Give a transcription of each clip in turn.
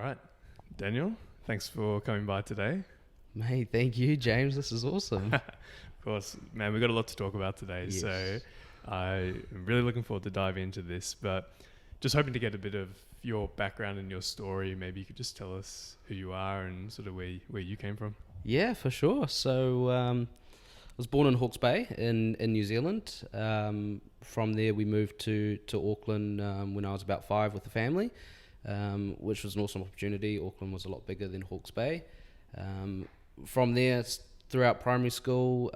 right. Daniel, thanks for coming by today. Mate, thank you, James. This is awesome. Of course, man, we've got a lot to talk about today. Yes. So I'm really looking forward to diving into this, but just hoping to get a bit of your background and your story. Maybe you could just tell us who you are and sort of where you came from. Yeah, for sure. So I was born in Hawke's Bay in New Zealand. From there, we moved to Auckland when I was about 5 with the family, which was an awesome opportunity. Auckland was a lot bigger than Hawke's Bay. From there, throughout primary school,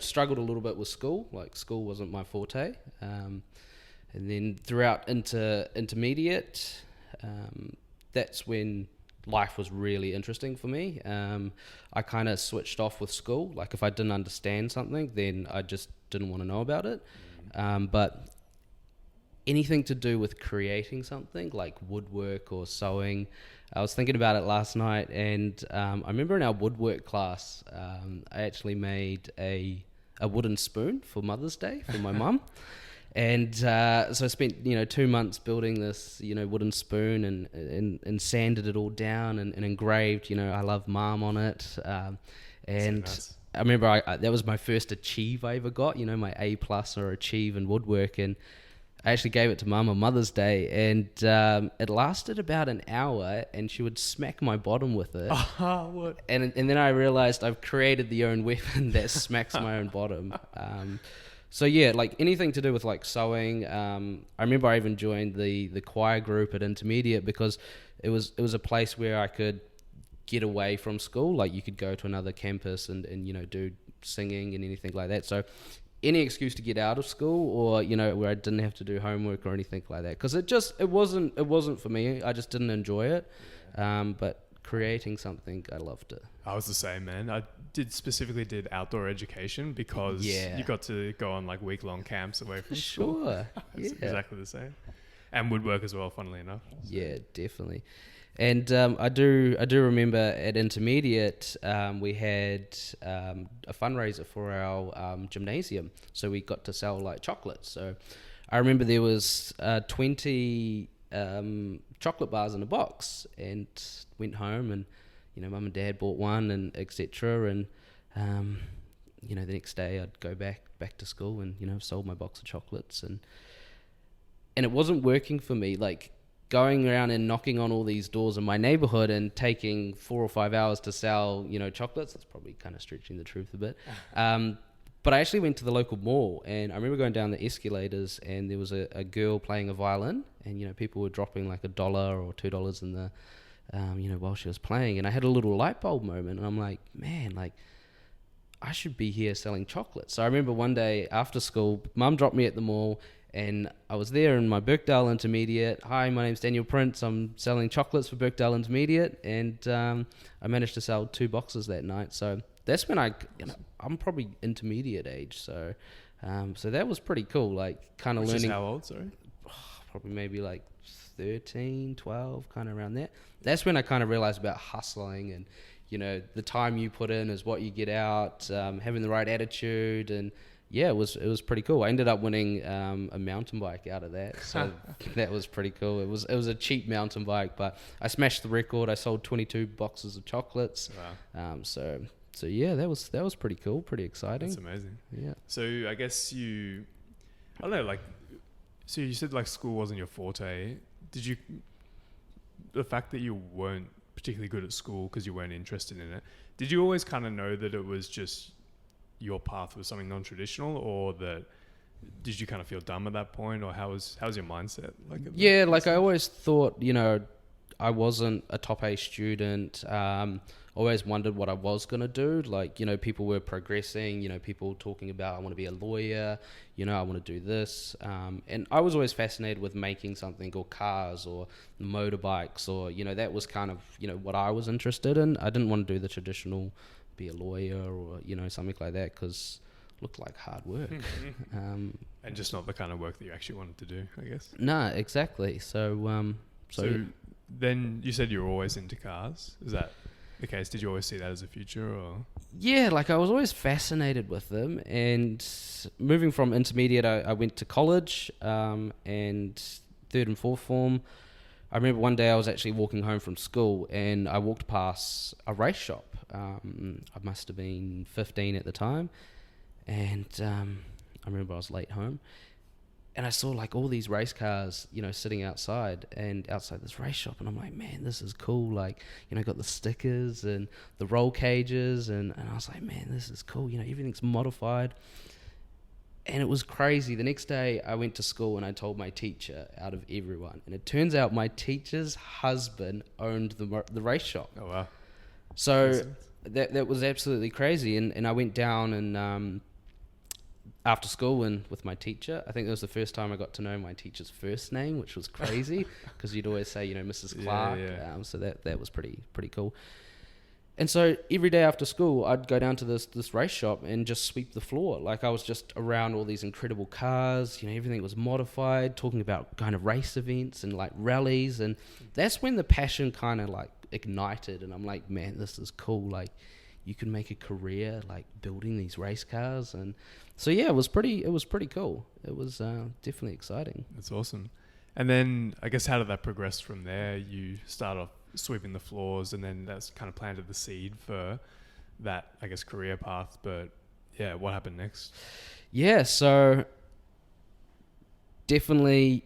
struggled a little bit with school. Like, school wasn't my forte. And then throughout into intermediate, that's when life was really interesting for me. I kind of switched off with school. Like, if I didn't understand something, then I just didn't want to know about it. But anything to do with creating something, like woodwork or sewing, I was thinking about it last night, and I remember in our woodwork class, I actually made a wooden spoon for Mother's Day for my mum. And so I spent 2 months building this wooden spoon and sanded it all down and engraved I love Mum on it. And Nice. I remember that was my first achieve I ever got, my A+ or achieve in woodwork, and I actually gave it to Mum on Mother's Day, and it lasted about an hour, and she would smack my bottom with it. What? And then I realized I've created the own weapon that smacks my own bottom. So yeah, like anything to do with like sewing. I remember I even joined the choir group at intermediate because it was a place where I could get away from school. Like, you could go to another campus and do singing and anything like that. So any excuse to get out of school, or where I didn't have to do homework or anything like that, because it wasn't for me. I just didn't enjoy it. But creating something, I loved it. I was the same, man. I specifically did outdoor education because you got to go on like week-long camps away from school. Sure. It's Yeah. exactly the same. And woodwork as well, funnily enough. Yeah, definitely. And I do remember at intermediate, we had a fundraiser for our gymnasium, so we got to sell like chocolates. So I remember there was 20 chocolate bars in a box, and went home, and Mum and Dad bought one, and etc. And the next day I'd go back to school and sold my box of chocolates, and it wasn't working for me. Like, going around and knocking on all these doors in my neighborhood and taking 4 or 5 hours to sell, chocolates. That's probably kind of stretching the truth a bit. But I actually went to the local mall, and I remember going down the escalators, and there was a girl playing a violin, and people were dropping like $1 or $2 in the, while she was playing. And I had a little light bulb moment, and I'm like, man, like, I should be here selling chocolates. So I remember one day after school, Mum dropped me at the mall, and I was there in my Birkdale Intermediate. Hi, my name's Daniel Prince. I'm selling chocolates for Birkdale Intermediate, and I managed to sell 2 boxes that night. So that's when I'm probably intermediate age. So so that was pretty cool. Like, kind of learning. Is how old? Sorry. Probably maybe like 13, 12, kind of around there. That's when I kind of realized about hustling, and the time you put in is what you get out. Having the right attitude, and yeah, it was pretty cool. I ended up winning a mountain bike out of that, so that was pretty cool. It was a cheap mountain bike, but I smashed the record. I sold 22 boxes of chocolates. Wow. So yeah, that was pretty cool, pretty exciting. That's amazing. Yeah. So I guess I don't know, like, so you said like school wasn't your forte. The fact that you weren't particularly good at school because you weren't interested in it, did you always kind of know that it was just your path was something non-traditional, or did you kind of feel dumb at that point, or how's your mindset like? Yeah, like, I always thought, I wasn't a top A student. Always wondered what I was going to do. Like, people were progressing, people talking about, I want to be a lawyer, I want to do this. And I was always fascinated with making something, or cars, or motorbikes, or, that was kind of, what I was interested in. I didn't want to do the traditional, be a lawyer, or, something like that, because it looked like hard work. And just not the kind of work that you actually wanted to do, I guess. No, exactly. So then you said you were always into cars. Is that the case? Did you always see that as a future, or? Yeah, like, I was always fascinated with them, and moving from intermediate, I went to college, and 3rd and 4th form, I remember one day I was actually walking home from school and I walked past a race shop. I must have been 15 at the time. And I remember I was late home. And I saw like all these race cars, you know, sitting outside this race shop. And I'm like, man, this is cool. Like, you know, got the stickers and the roll cages. And I was like, man, this is cool. You know, everything's modified. And it was crazy. The next day I went to school and I told my teacher out of everyone. And it turns out my teacher's husband owned the race shop. Oh, wow. So that was absolutely crazy. And I went down and after school and with my teacher. I think it was the first time I got to know my teacher's first name, which was crazy because you'd always say, you know, Mrs. Clark. Yeah. So that was pretty cool. And so every day after school, I'd go down to this race shop and just sweep the floor. Like I was just around all these incredible cars. You know, everything was modified, talking about kind of race events and like rallies. And that's when the passion kind of like ignited. And I'm like, man, this is cool. Like you can make a career like building these race cars. And so, yeah, it was pretty cool. It was definitely exciting. That's awesome. And then I guess how did that progress from there? You start off sweeping the floors and then that's kind of planted the seed for that, I guess, career path. But yeah, what happened next? Yeah, so definitely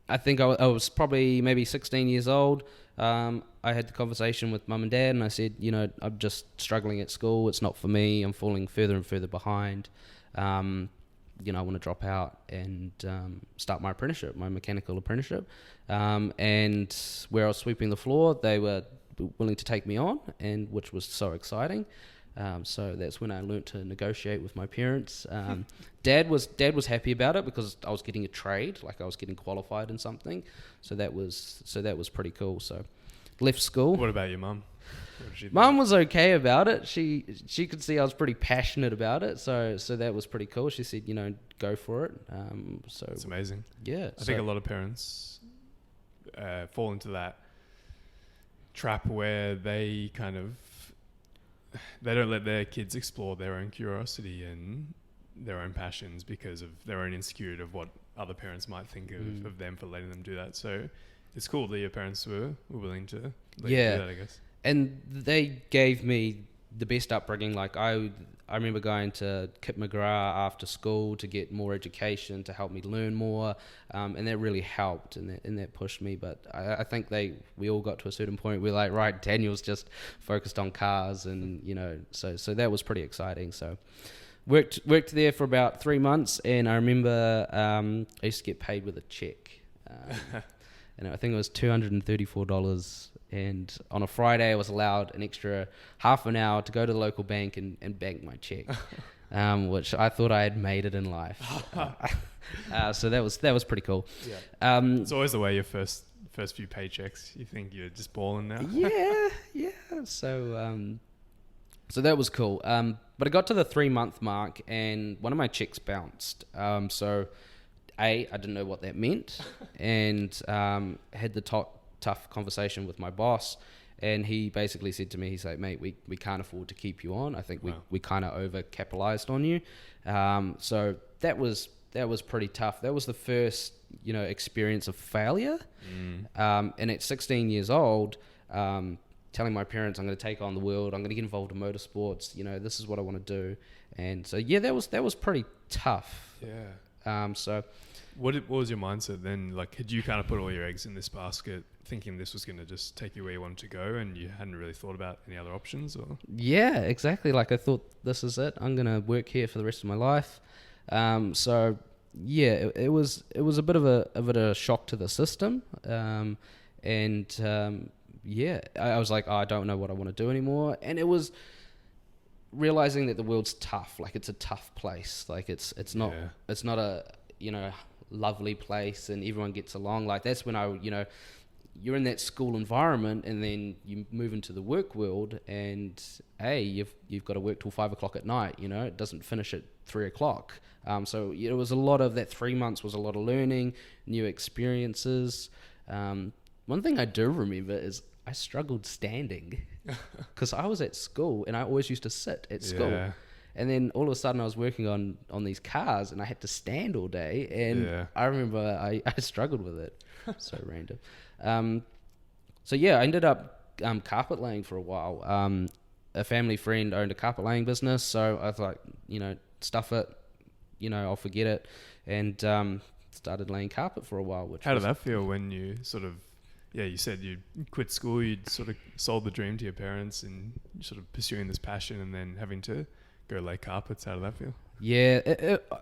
I think I was probably maybe 16 years old. I had the conversation with mum and dad and I said, you know, I'm just struggling at school. It's not for me. I'm falling further and further behind. You know, I want to drop out and start my apprenticeship, my mechanical apprenticeship. And where I was sweeping the floor, they were willing to take me on, and which was so exciting. So that's when I learnt to negotiate with my parents. Dad was happy about it because I was getting a trade, like I was getting qualified in something. So that was pretty cool. So left school. What about your mum? Mum was okay about it. She could see I was pretty passionate about it, so that was pretty cool. She said, you know, go for it. So it's amazing. Yeah, I think a lot of parents fall into that trap where they don't let their kids explore their own curiosity and their own passions because of their own insecurity of what other parents might think of them for letting them do that. So it's cool that your parents were willing to let you do that, I guess. And they gave me the best upbringing. Like I remember going to Kit McGrath after school to get more education, to help me learn more, and that really helped and that pushed me. But I think we all got to a certain point where like, right, Daniel's just focused on cars, and you know, so that was pretty exciting. So worked there for about 3 months, and I remember I used to get paid with a check, and I think it was $234. And on a Friday, I was allowed an extra half an hour to go to the local bank and bank my check, which I thought I had made it in life. So that was pretty cool. Yeah. It's always the way your first few paychecks. You think you're just balling now. Yeah. So that was cool. But I got to the 3-month mark, and one of my checks bounced. So I didn't know what that meant, and had the tough conversation with my boss, and he basically said to me, he's like, mate, we can't afford to keep you on. I think we kind of over capitalized on you. So that was pretty tough. That was the first, you know, experience of failure. And at 16 years old, telling my parents I'm going to take on the world, I'm going to get involved in motorsports, you know, this is what I want to do. And so yeah, that was pretty tough. Yeah. So what was your mindset then? Like, had you kind of put all your eggs in this basket thinking this was going to just take you where you wanted to go, and you hadn't really thought about any other options? Or yeah, exactly. Like I thought, this is it. I'm going to work here for the rest of my life. So yeah, it was a bit of a shock to the system. Yeah, I was like, I don't know what I want to do anymore. And it was realizing that the world's tough. Like it's a tough place. Like it's not a, you know, lovely place and everyone gets along. Like that's when you're in that school environment, and then you move into the work world, and hey, you've got to work till 5 o'clock at night. You know, it doesn't finish at 3 o'clock. So it was a lot of that 3 months was a lot of learning, new experiences. One thing I do remember is I struggled standing because I was at school and I always used to sit at school. Yeah. And then all of a sudden I was working on these cars and I had to stand all day. And I remember I struggled with it. So random. So yeah, I ended up carpet laying for a while. A family friend owned a carpet laying business, so I thought, stuff it, I'll forget it, and started laying carpet for a while. How did that feel when you sort of, you said you quit school, you'd sort of sold the dream to your parents and sort of pursuing this passion and then having to go lay carpets? How did that feel? Yeah,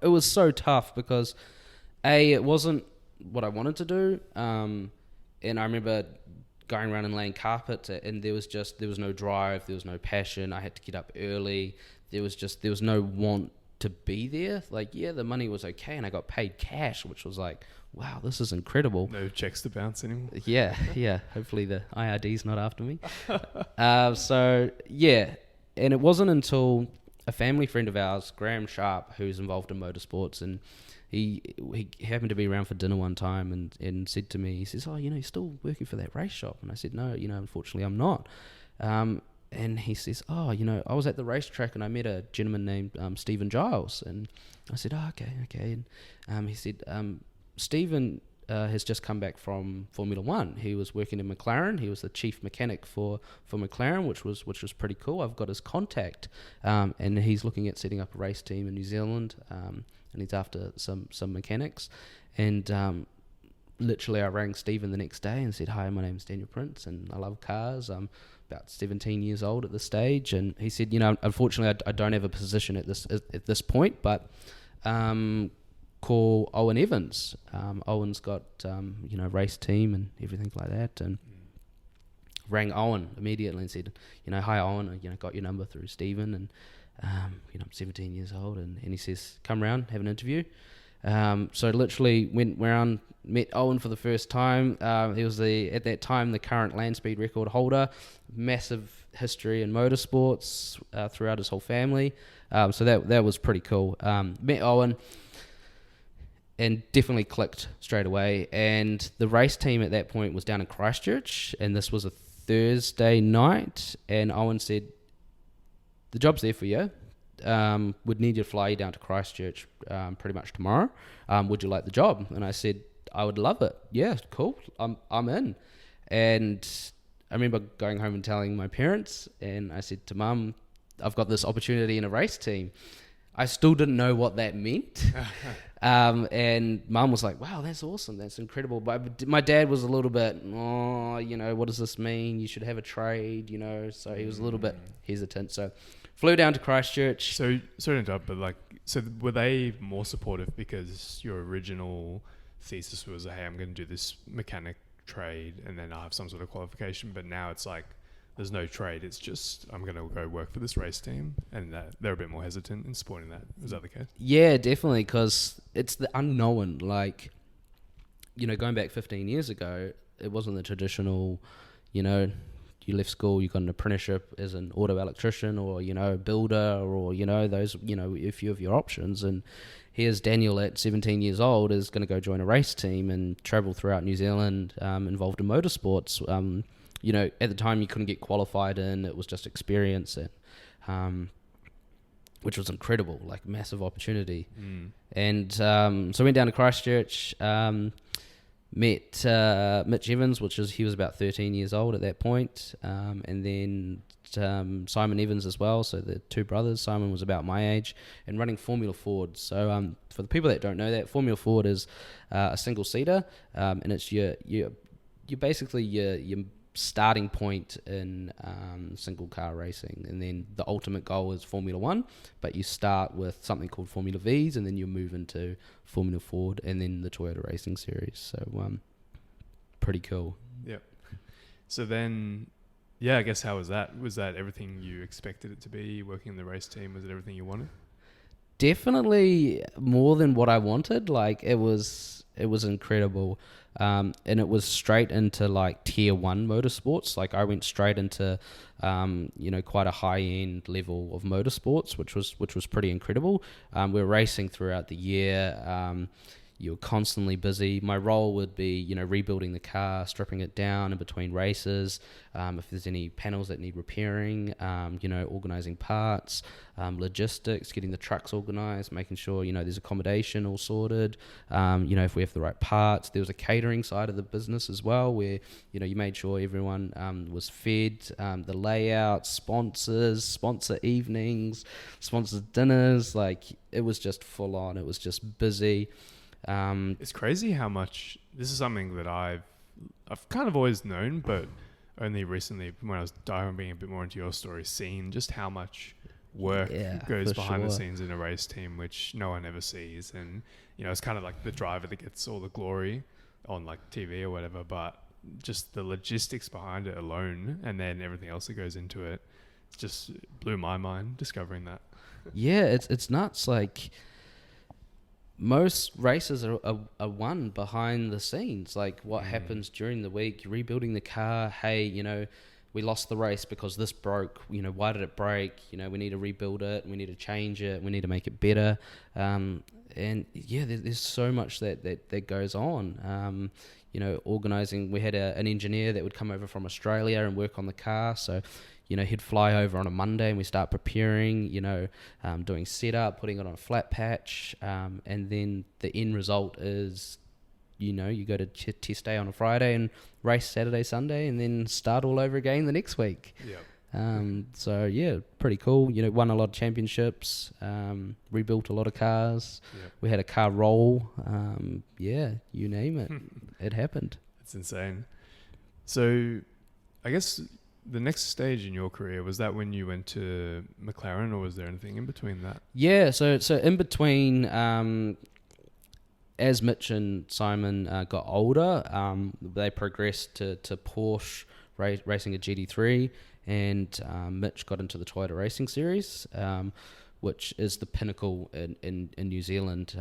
it was so tough because it wasn't what I wanted to do, and I remember going around and laying carpet, and there was no drive, there was no passion. I had to get up early. There was no want to be there. Like, yeah, the money was okay, and I got paid cash, which was like, wow, this is incredible. No checks to bounce anymore. Yeah. Hopefully the IRD's not after me. So yeah, and it wasn't until a family friend of ours, Graham Sharp, who's involved in motorsports, and he happened to be around for dinner one time and said to me, he says, "Oh, you're still working for that race shop?" And I said, "No, unfortunately I'm not." And he says, "Oh, I was at the racetrack and I met a gentleman named Stephen Giles." And I said, "Oh, okay." And he said, "Stephen has just come back from Formula One. He was working in McLaren. He was the chief mechanic for McLaren, which was pretty cool. I've got his contact, and he's looking at setting up a race team in New Zealand, and he's after some mechanics." And literally, I rang Stephen the next day and said, "Hi, my name's Daniel Prince, and I love cars. I'm about 17 years old at this stage." And he said, "Unfortunately, I don't have a position at this point, but call Owen Evans. Owen's got race team and everything like that." And rang Owen immediately and said, "Hi Owen, I got your number through Stephen, and I'm 17 years old," and he says, "Come round, have an interview." So literally went round, met Owen for the first time. He was at that time the current land speed record holder, massive history in motorsports throughout his whole family. So that was pretty cool. Met Owen and definitely clicked straight away. And the race team at that point was down in Christchurch, and this was a Thursday night. And Owen said, "The job's there for you. Would need you to fly you down to Christchurch pretty much tomorrow. Would you like the job?" And I said, "I would love it. Yeah, cool. I'm in." And I remember going home and telling my parents, and I said to Mum, "I've got this opportunity in a race team." I still didn't know what that meant. And Mum was like, "Wow, that's awesome. That's incredible." But my dad was a little bit, what does this mean? You should have a trade, So he was a little bit hesitant. So flew down to Christchurch. So, sorry to interrupt, but were they more supportive because your original thesis was, "Hey, I'm going to do this mechanic trade and then I'll have some sort of qualification," but now it's like, there's no trade, it's just, I'm going to go work for this race team, and they're a bit more hesitant in supporting that. Is that the case? Yeah, definitely, because it's the unknown. Like, going back 15 years ago, it wasn't the traditional, you left school, you got an apprenticeship as an auto electrician or, builder or, those, a few of your options. And here's Daniel at 17 years old is going to go join a race team and travel throughout New Zealand, involved in motorsports. At the time you couldn't get qualified in, it was just experience, which was incredible, like massive opportunity. And so I went down to Christchurch, met Mitch Evans, he was about 13 years old at that point, and then Simon Evans as well, so the two brothers. Simon was about my age and running Formula Ford. So for the people that don't know that, Formula Ford is a single-seater, and it's your basically your starting point in single car racing, and then the ultimate goal is Formula One, but you start with something called Formula V's, and then you move into Formula Ford and then the Toyota Racing Series. So pretty cool. Yep. So then, I guess, how was that? Was that everything you expected it to be, working in the race team? Was it everything you wanted? Definitely more than what I wanted. Like, it was incredible. And it was straight into like tier 1 motorsports. Like, I went straight into, quite a high end level of motorsports, which was pretty incredible. We're racing throughout the year. you're constantly busy. My role would be, rebuilding the car, stripping it down in between races. If there's any panels that need repairing, organising parts, logistics, getting the trucks organised, making sure, there's accommodation all sorted. If we have the right parts. There was a catering side of the business as well where, you made sure everyone was fed, the layout, sponsors, sponsor evenings, sponsor dinners. Like, it was just full on. It was just busy. It's crazy how much this is something that I've kind of always known, but only recently, when I was diving a bit more into your story, seen just how much work goes behind the scenes in a race team, which no one ever sees. And it's kind of like the driver that gets all the glory on like TV or whatever, but just the logistics behind it alone, and then everything else that goes into it, it just blew my mind discovering that. Yeah, it's nuts. Like, most races are won behind the scenes. Like, what happens during the week, you're rebuilding the car. Hey, we lost the race because this broke. Why did it break? We need to rebuild it. We need to change it. We need to make it better. And yeah, there's so much that goes on. Organising. We had an engineer that would come over from Australia and work on the car. So, he'd fly over on a Monday and we start preparing, doing setup, putting it on a flat patch. And then the end result is, you go to test day on a Friday and race Saturday, Sunday, and then start all over again the next week. Yeah. So, yeah, pretty cool. Won a lot of championships, rebuilt a lot of cars. Yep. We had a car roll. Yeah, you name it. It happened. It's insane. So, I guess the next stage in your career, was that when you went to McLaren, or was there anything in between that? Yeah, so in between, as Mitch and Simon got older, they progressed to Porsche racing a GT3, and Mitch got into the Toyota Racing Series, which is the pinnacle in New Zealand.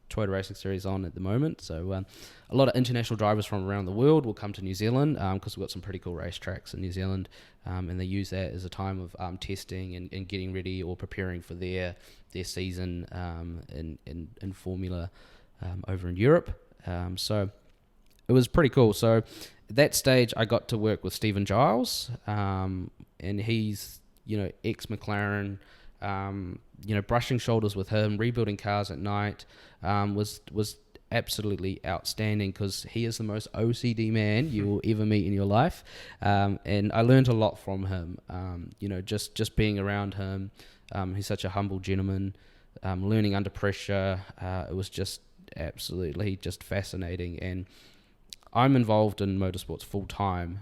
Toyota Racing Series on at the moment, so a lot of international drivers from around the world will come to New Zealand because we've got some pretty cool racetracks in New Zealand, and they use that as a time of testing and getting ready or preparing for their season in Formula over in Europe. So it was pretty cool. So at that stage, I got to work with Stephen Giles, and he's ex McLaren. Brushing shoulders with him, rebuilding cars at night, was absolutely outstanding because he is the most OCD man you will ever meet in your life, and I learned a lot from him. Just being around him, he's such a humble gentleman. Learning under pressure, it was just absolutely just fascinating. And I'm involved in motorsports full time,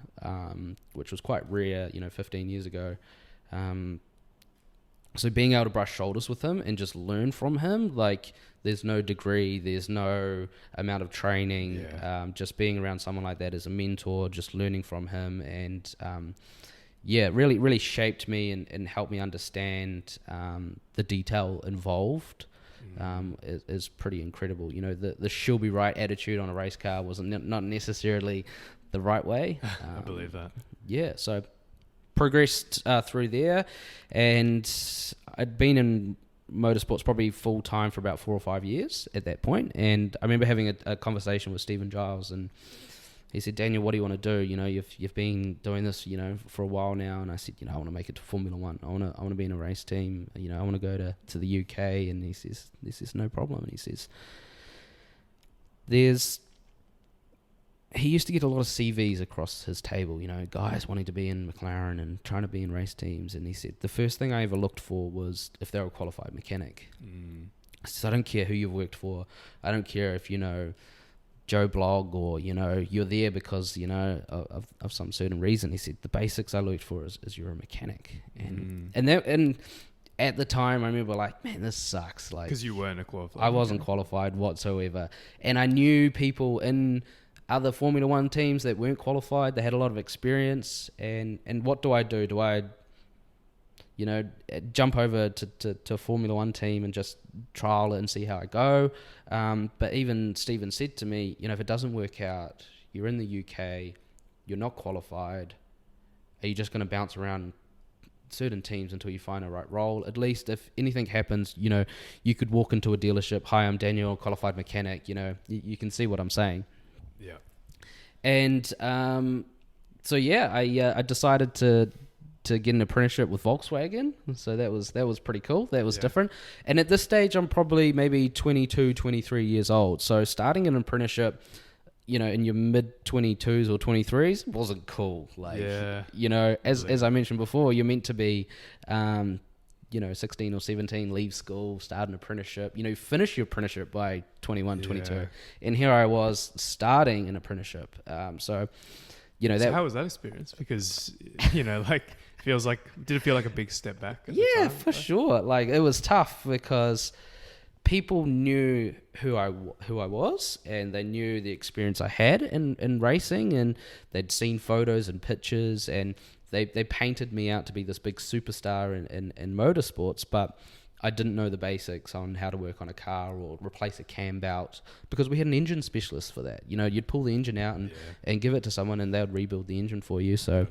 which was quite rare, 15 years ago. So being able to brush shoulders with him and just learn from him, like, there's no degree, there's no amount of training. Just being around someone like that as a mentor, just learning from him, and really, really shaped me and helped me understand the detail involved. Is pretty incredible. The she'll be right attitude on a race car wasn't not necessarily the right way. I believe that. Yeah, so progressed through there, and I'd been in motorsports probably full time for about 4 or 5 years at that point. And I remember having a conversation with Stephen Giles, and he said, "Daniel, what do you want to do? You've been doing this, for a while now." And I said, I want to make it to Formula One. I want to be in a race team. I want to go to the UK. And he says, "This is no problem." And he says, he used to get a lot of CVs across his table, guys wanting to be in McLaren and trying to be in race teams. And he said, the first thing I ever looked for was if they were a qualified mechanic. I said, I don't care who you've worked for. I don't care if, Joe Blogg or, you're there because, of some certain reason. He said, the basics I looked for is you're a mechanic. And at the time, I remember like, man, this sucks. Like, because you weren't a qualified. I wasn't qualified whatsoever. And I knew people in other Formula One teams that weren't qualified. They had a lot of experience. And what do? Do I, jump over to a Formula One team and just trial it and see how I go? But even Stephen said to me, if it doesn't work out, you're in the UK, you're not qualified, are you just going to bounce around certain teams until you find a right role. At least if anything happens, you know, you could walk into a dealership. Hi, I'm Daniel, qualified mechanic. You know, you can see what I'm saying. Yeah. And so yeah, I decided to get an apprenticeship with Volkswagen. So that was pretty cool. That was different. And at this stage, I'm probably maybe 22, 23 years old. So starting an apprenticeship, you know, in your mid 22s or 23s wasn't cool. Like, you know, as I mentioned before, you're meant to be, you know, 16 or 17, leave school, start an apprenticeship, you know, finish your apprenticeship by 21, 22. And here I was starting an apprenticeship. So, you know, so how was that experience? Because, you know, like, did it feel like a big step back? Yeah, for sure. Like, it was tough because people knew who I was, and they knew the experience I had in racing, and they'd seen photos and pictures, and they painted me out to be this big superstar in motorsports, but I didn't know the basics on how to work on a car or replace a cam belt, because we had an engine specialist for that. You know, you'd pull the engine out and give it to someone, and they would rebuild the engine for you. So,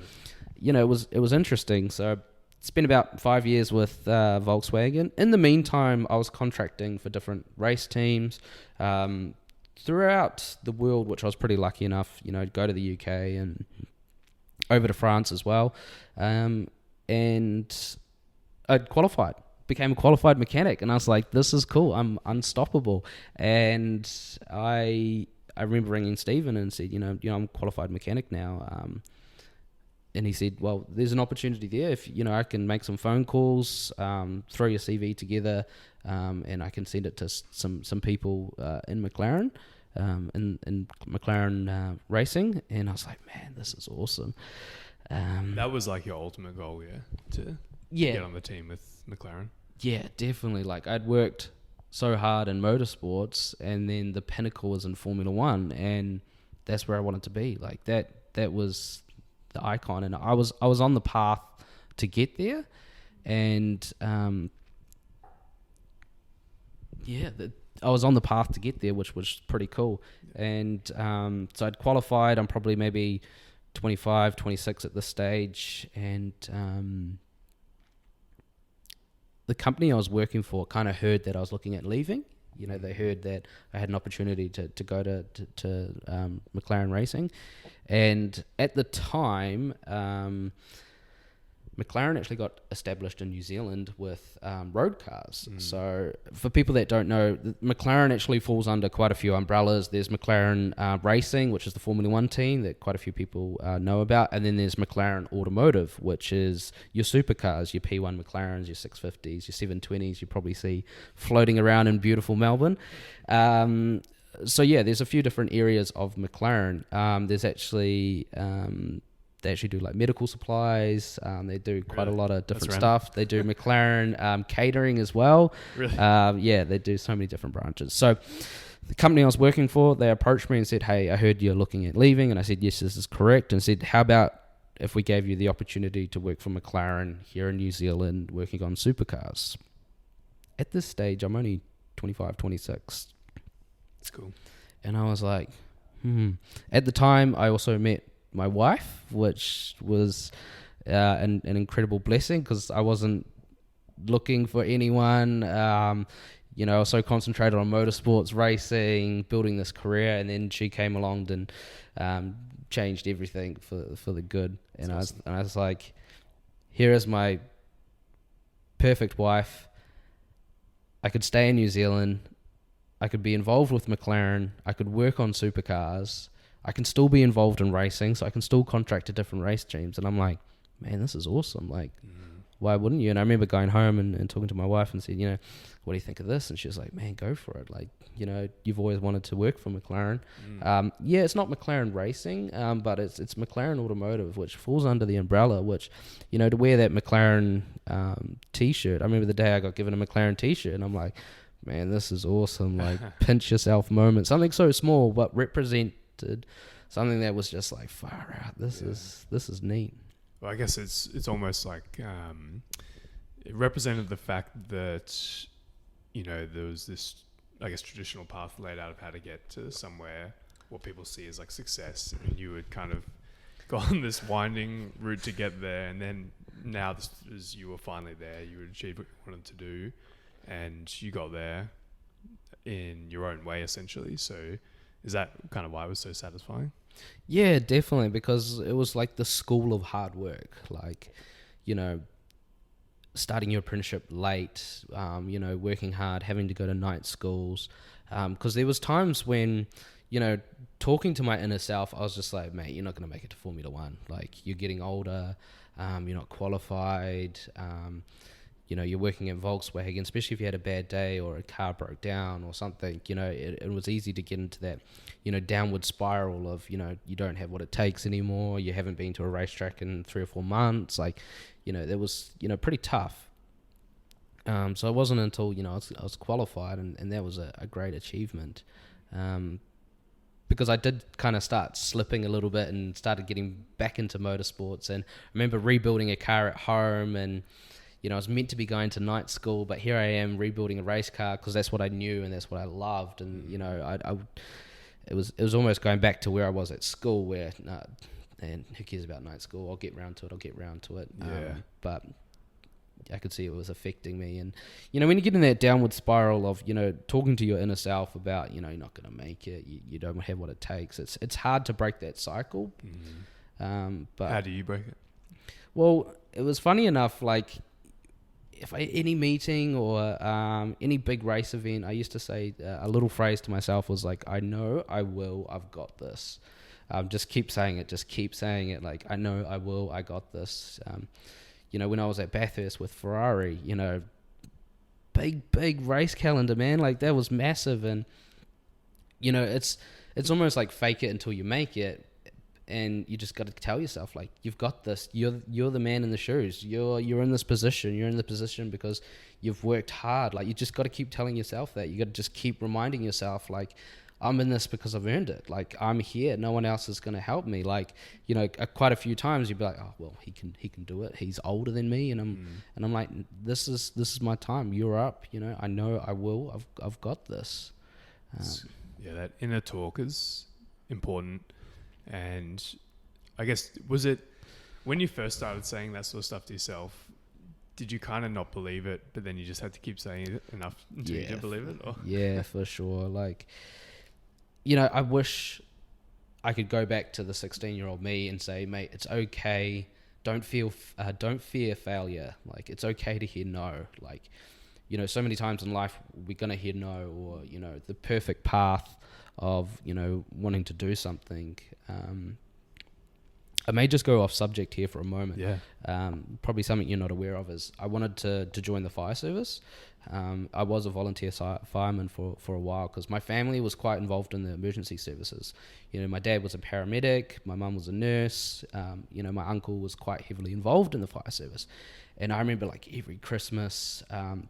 you know, it was interesting. So spent about 5 years with Volkswagen. In the meantime, I was contracting for different race teams throughout the world, which I was pretty lucky enough, you know, to go to the UK and over to France as well. And I became a qualified mechanic, and I was like, this is cool. I'm unstoppable. And I remember ringing Stephen and said, you know, I'm a qualified mechanic now. And he said, well, there's an opportunity there. If, you know, I can make some phone calls, throw your CV together, and I can send it to some people in McLaren, in McLaren racing. And I was like, man, this is awesome. That was like your ultimate goal, to get on the team with McLaren. Yeah, definitely. Like, I'd worked so hard in motorsports, and then the pinnacle was in Formula One, and that's where I wanted to be. Like, that was the icon, and I was on the path to get there, and I was on the path to get there, which was pretty cool. And so I'd qualified. I'm probably maybe 25, 26 at this stage, and the company I was working for kind of heard that I was looking at leaving. You know, they heard that I had an opportunity to go to McLaren Racing. And at the time, McLaren actually got established in New Zealand with road cars. So for people that don't know, McLaren actually falls under quite a few umbrellas. There's McLaren Racing, which is the Formula One team that quite a few people know about. And then there's McLaren Automotive, which is your supercars, your P1 McLarens, your 650s, your 720s you probably see floating around in beautiful Melbourne. So yeah, there's a few different areas of McLaren. There's actually... they actually do like medical supplies. They do quite a lot of different stuff. They do McLaren catering as well. Really? Yeah, they do so many different branches. So the company I was working for, they approached me and said, hey, I heard you're looking at leaving. And I said, yes, this is correct. And said, how about if we gave you the opportunity to work for McLaren here in New Zealand working on supercars? At this stage, I'm only 25, 26. That's cool. And I was like, At the time, I also met my wife, which was an incredible blessing, because I wasn't looking for anyone. You know, I was so concentrated on motorsports, racing, building this career, and then she came along and changed everything for the good. And I was like, here is my perfect wife. I could stay in New Zealand. I could be involved with McLaren. I could work on supercars. I can still be involved in racing, so I can still contract to different race teams. And I'm like, man, this is awesome. Like, why wouldn't you? And I remember going home and talking to my wife and said, you know, what do you think of this? And she was like, man, go for it. Like, you know, you've always wanted to work for McLaren. Yeah, it's not McLaren Racing, but it's McLaren Automotive, which falls under the umbrella, which, you know, to wear that McLaren T-shirt. I remember the day I got given a McLaren T-shirt, and I'm like, man, this is awesome. Like, pinch yourself moment. Something so small, but represented something that was just like, far out. This is neat. Well, I guess it's almost like it represented the fact that, you know, there was this, I guess, traditional path laid out of how to get to somewhere, what people see as like success, and you would kind of go on this winding route to get there, and then now this is, you were finally there, you achieved what you wanted to do, and you got there in your own way, essentially. So is that kind of why it was so satisfying? Yeah, definitely, because it was like the school of hard work. Like, you know, starting your apprenticeship late, you know, working hard, having to go to night schools. Because there was times when, you know, talking to my inner self, I was just like, mate, you're not going to make it to Formula One. Like, you're getting older, you're not qualified, you know, you're working at Volkswagen, especially if you had a bad day or a car broke down or something, you know, it was easy to get into that, you know, downward spiral of, you know, you don't have what it takes anymore. You haven't been to a racetrack in 3 or 4 months. Like, you know, that was, you know, pretty tough. So it wasn't until, you know, I was qualified, and that was a great achievement. Because I did kind of start slipping a little bit and started getting back into motorsports. And I remember rebuilding a car at home, and, you know, I was meant to be going to night school, but here I am rebuilding a race car because that's what I knew and that's what I loved. And, you know, it was almost going back to where I was at school, where, and who cares about night school? I'll get round to it. Yeah. But I could see it was affecting me. And, you know, when you get in that downward spiral of, you know, talking to your inner self about, you know, you're not going to make it, you don't have what it takes, it's hard to break that cycle. But how do you break it? Well, it was funny enough, like, if any meeting or any big race event, I used to say a little phrase to myself was like, I know, I will, I've got this. Just keep saying it. Like, I know, I will, I got this. You know, when I was at Bathurst with Ferrari, you know, big race calendar, man. Like, that was massive. And, you know, it's almost like fake it until you make it. And you just got to tell yourself, like, you've got this. You're the man in the shoes. You're in this position. You're in the position because you've worked hard. Like, you just got to keep telling yourself that. You got to just keep reminding yourself, like, I'm in this because I've earned it. Like, I'm here. No one else is going to help me. Like, you know, quite a few times you'd be like, oh, well, he can do it. He's older than me. And I'm like, this is my time. You're up. You know, I know I will. I've got this. Yeah, that inner talk is important. And I guess, was it when you first started saying that sort of stuff to yourself, did you kind of not believe it, but then you just had to keep saying it enough until you did believe it? Or? Yeah, for sure. Like, you know, I wish I could go back to the 16-year-old me and say, mate, it's okay. Don't fear failure. Like, it's okay to hear no. Like, you know, so many times in life we're going to hear no, or, you know, the perfect path of, you know, wanting to do something. I may just go off subject here for a moment. Yeah. Probably something you're not aware of is I wanted to join the fire service. I was a volunteer fireman for a while because my family was quite involved in the emergency services. You know, my dad was a paramedic, my mum was a nurse, you know, my uncle was quite heavily involved in the fire service. And I remember, like, every Christmas,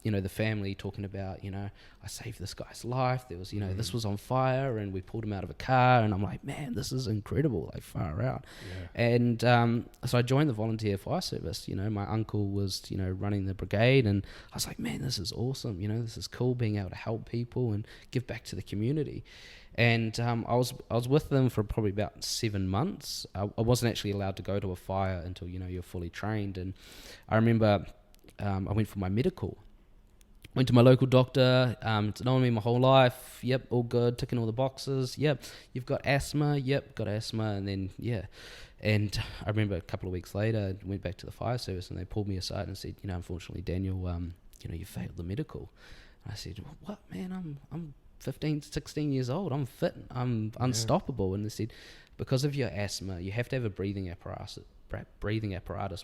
you know, the family talking about, you know, I saved this guy's life. There was, you know, this was on fire and we pulled him out of a car. And I'm like, man, this is incredible, like, far out. Yeah. And so I joined the volunteer fire service. You know, my uncle was, you know, running the brigade. And I was like, man, this is awesome. You know, this is cool, being able to help people and give back to the community. And I was with them for probably about 7 months. I wasn't actually allowed to go to a fire until, you know, you're fully trained. And I remember I went for my medical. Went to my local doctor. It's known me my whole life. Yep, all good, ticking all the boxes. Yep, you've got asthma. Yep, got asthma. And then, yeah. And I remember a couple of weeks later, I went back to the fire service and they pulled me aside and said, you know, unfortunately, Daniel, you know, you failed the medical. And I said, what, man? I'm 15, 16 years old. I'm fit. I'm unstoppable. And they said, because of your asthma, you have to have a breathing apparatus,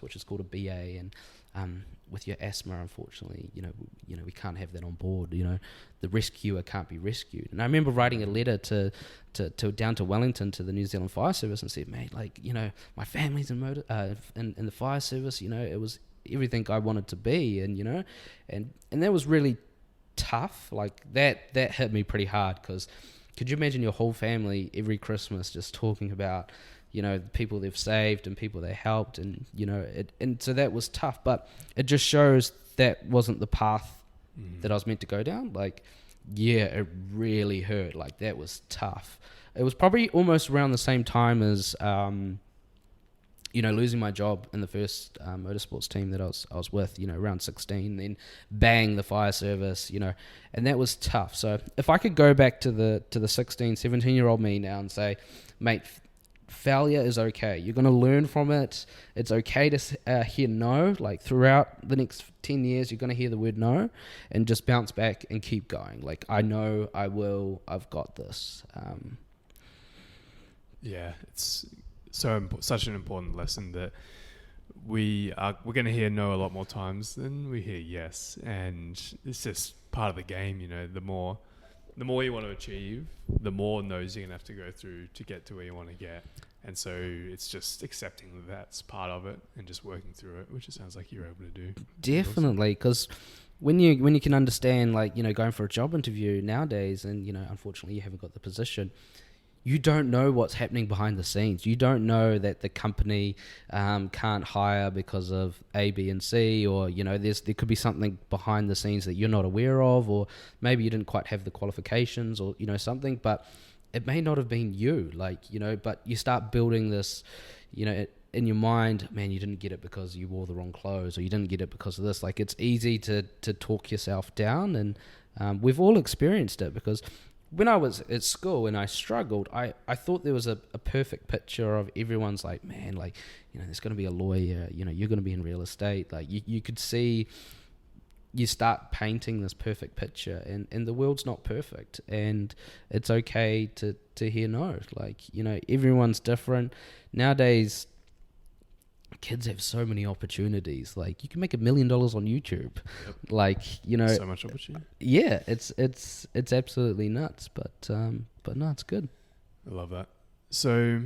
which is called a BA. And with your asthma, unfortunately, you know, we can't have that on board. You know, the rescuer can't be rescued. And I remember writing a letter to down to Wellington to the New Zealand Fire Service and said, mate, like, you know, my family's in the fire service. You know, it was everything I wanted to be, and, you know, and that was really tough. Like, that hit me pretty hard, because could you imagine your whole family every Christmas just talking about, you know, the people they've saved and people they helped, and, you know, and so that was tough. But it just shows that wasn't the path that I was meant to go down. Like, yeah, it really hurt. Like, that was tough. It was probably almost around the same time as losing my job in the first motorsports team that I was with, around 16, then bang, the fire service, and that was tough. So if I could go back to the 16, 17-year-old me now and say, mate, failure is okay. You're going to learn from it. It's okay to hear no. Like throughout the next 10 years, you're going to hear the word no and just bounce back and keep going. Like, I know I will. I've got this. Yeah, it's such an important lesson that we're going to hear no a lot more times than we hear yes, and it's just part of the game. The more you want to achieve, the more no's you're going to have to go through to get to where you want to get. And so it's just accepting that that's part of it and just working through it, which it sounds like you're able to do. Definitely, because when you can understand, like, going for a job interview nowadays and, unfortunately you haven't got the position, you don't know what's happening behind the scenes. You don't know that the company can't hire because of A, B, and C, or there could be something behind the scenes that you're not aware of, or maybe you didn't quite have the qualifications, or something. But it may not have been you, But you start building this, in your mind. Man, you didn't get it because you wore the wrong clothes, or you didn't get it because of this. Like, it's easy to talk yourself down, and we've all experienced it because. When I was at school and I struggled, I thought there was a perfect picture of everyone's like, man, like, there's going to be a lawyer, you're going to be in real estate. Like, you could see, you start painting this perfect picture, and the world's not perfect, and it's okay to hear no. Like, everyone's different. Nowadays, kids have so many opportunities. Like, you can make $1 million on YouTube. Yep. Like, so much opportunity. Yeah, it's absolutely nuts. But no, it's good. I love that. So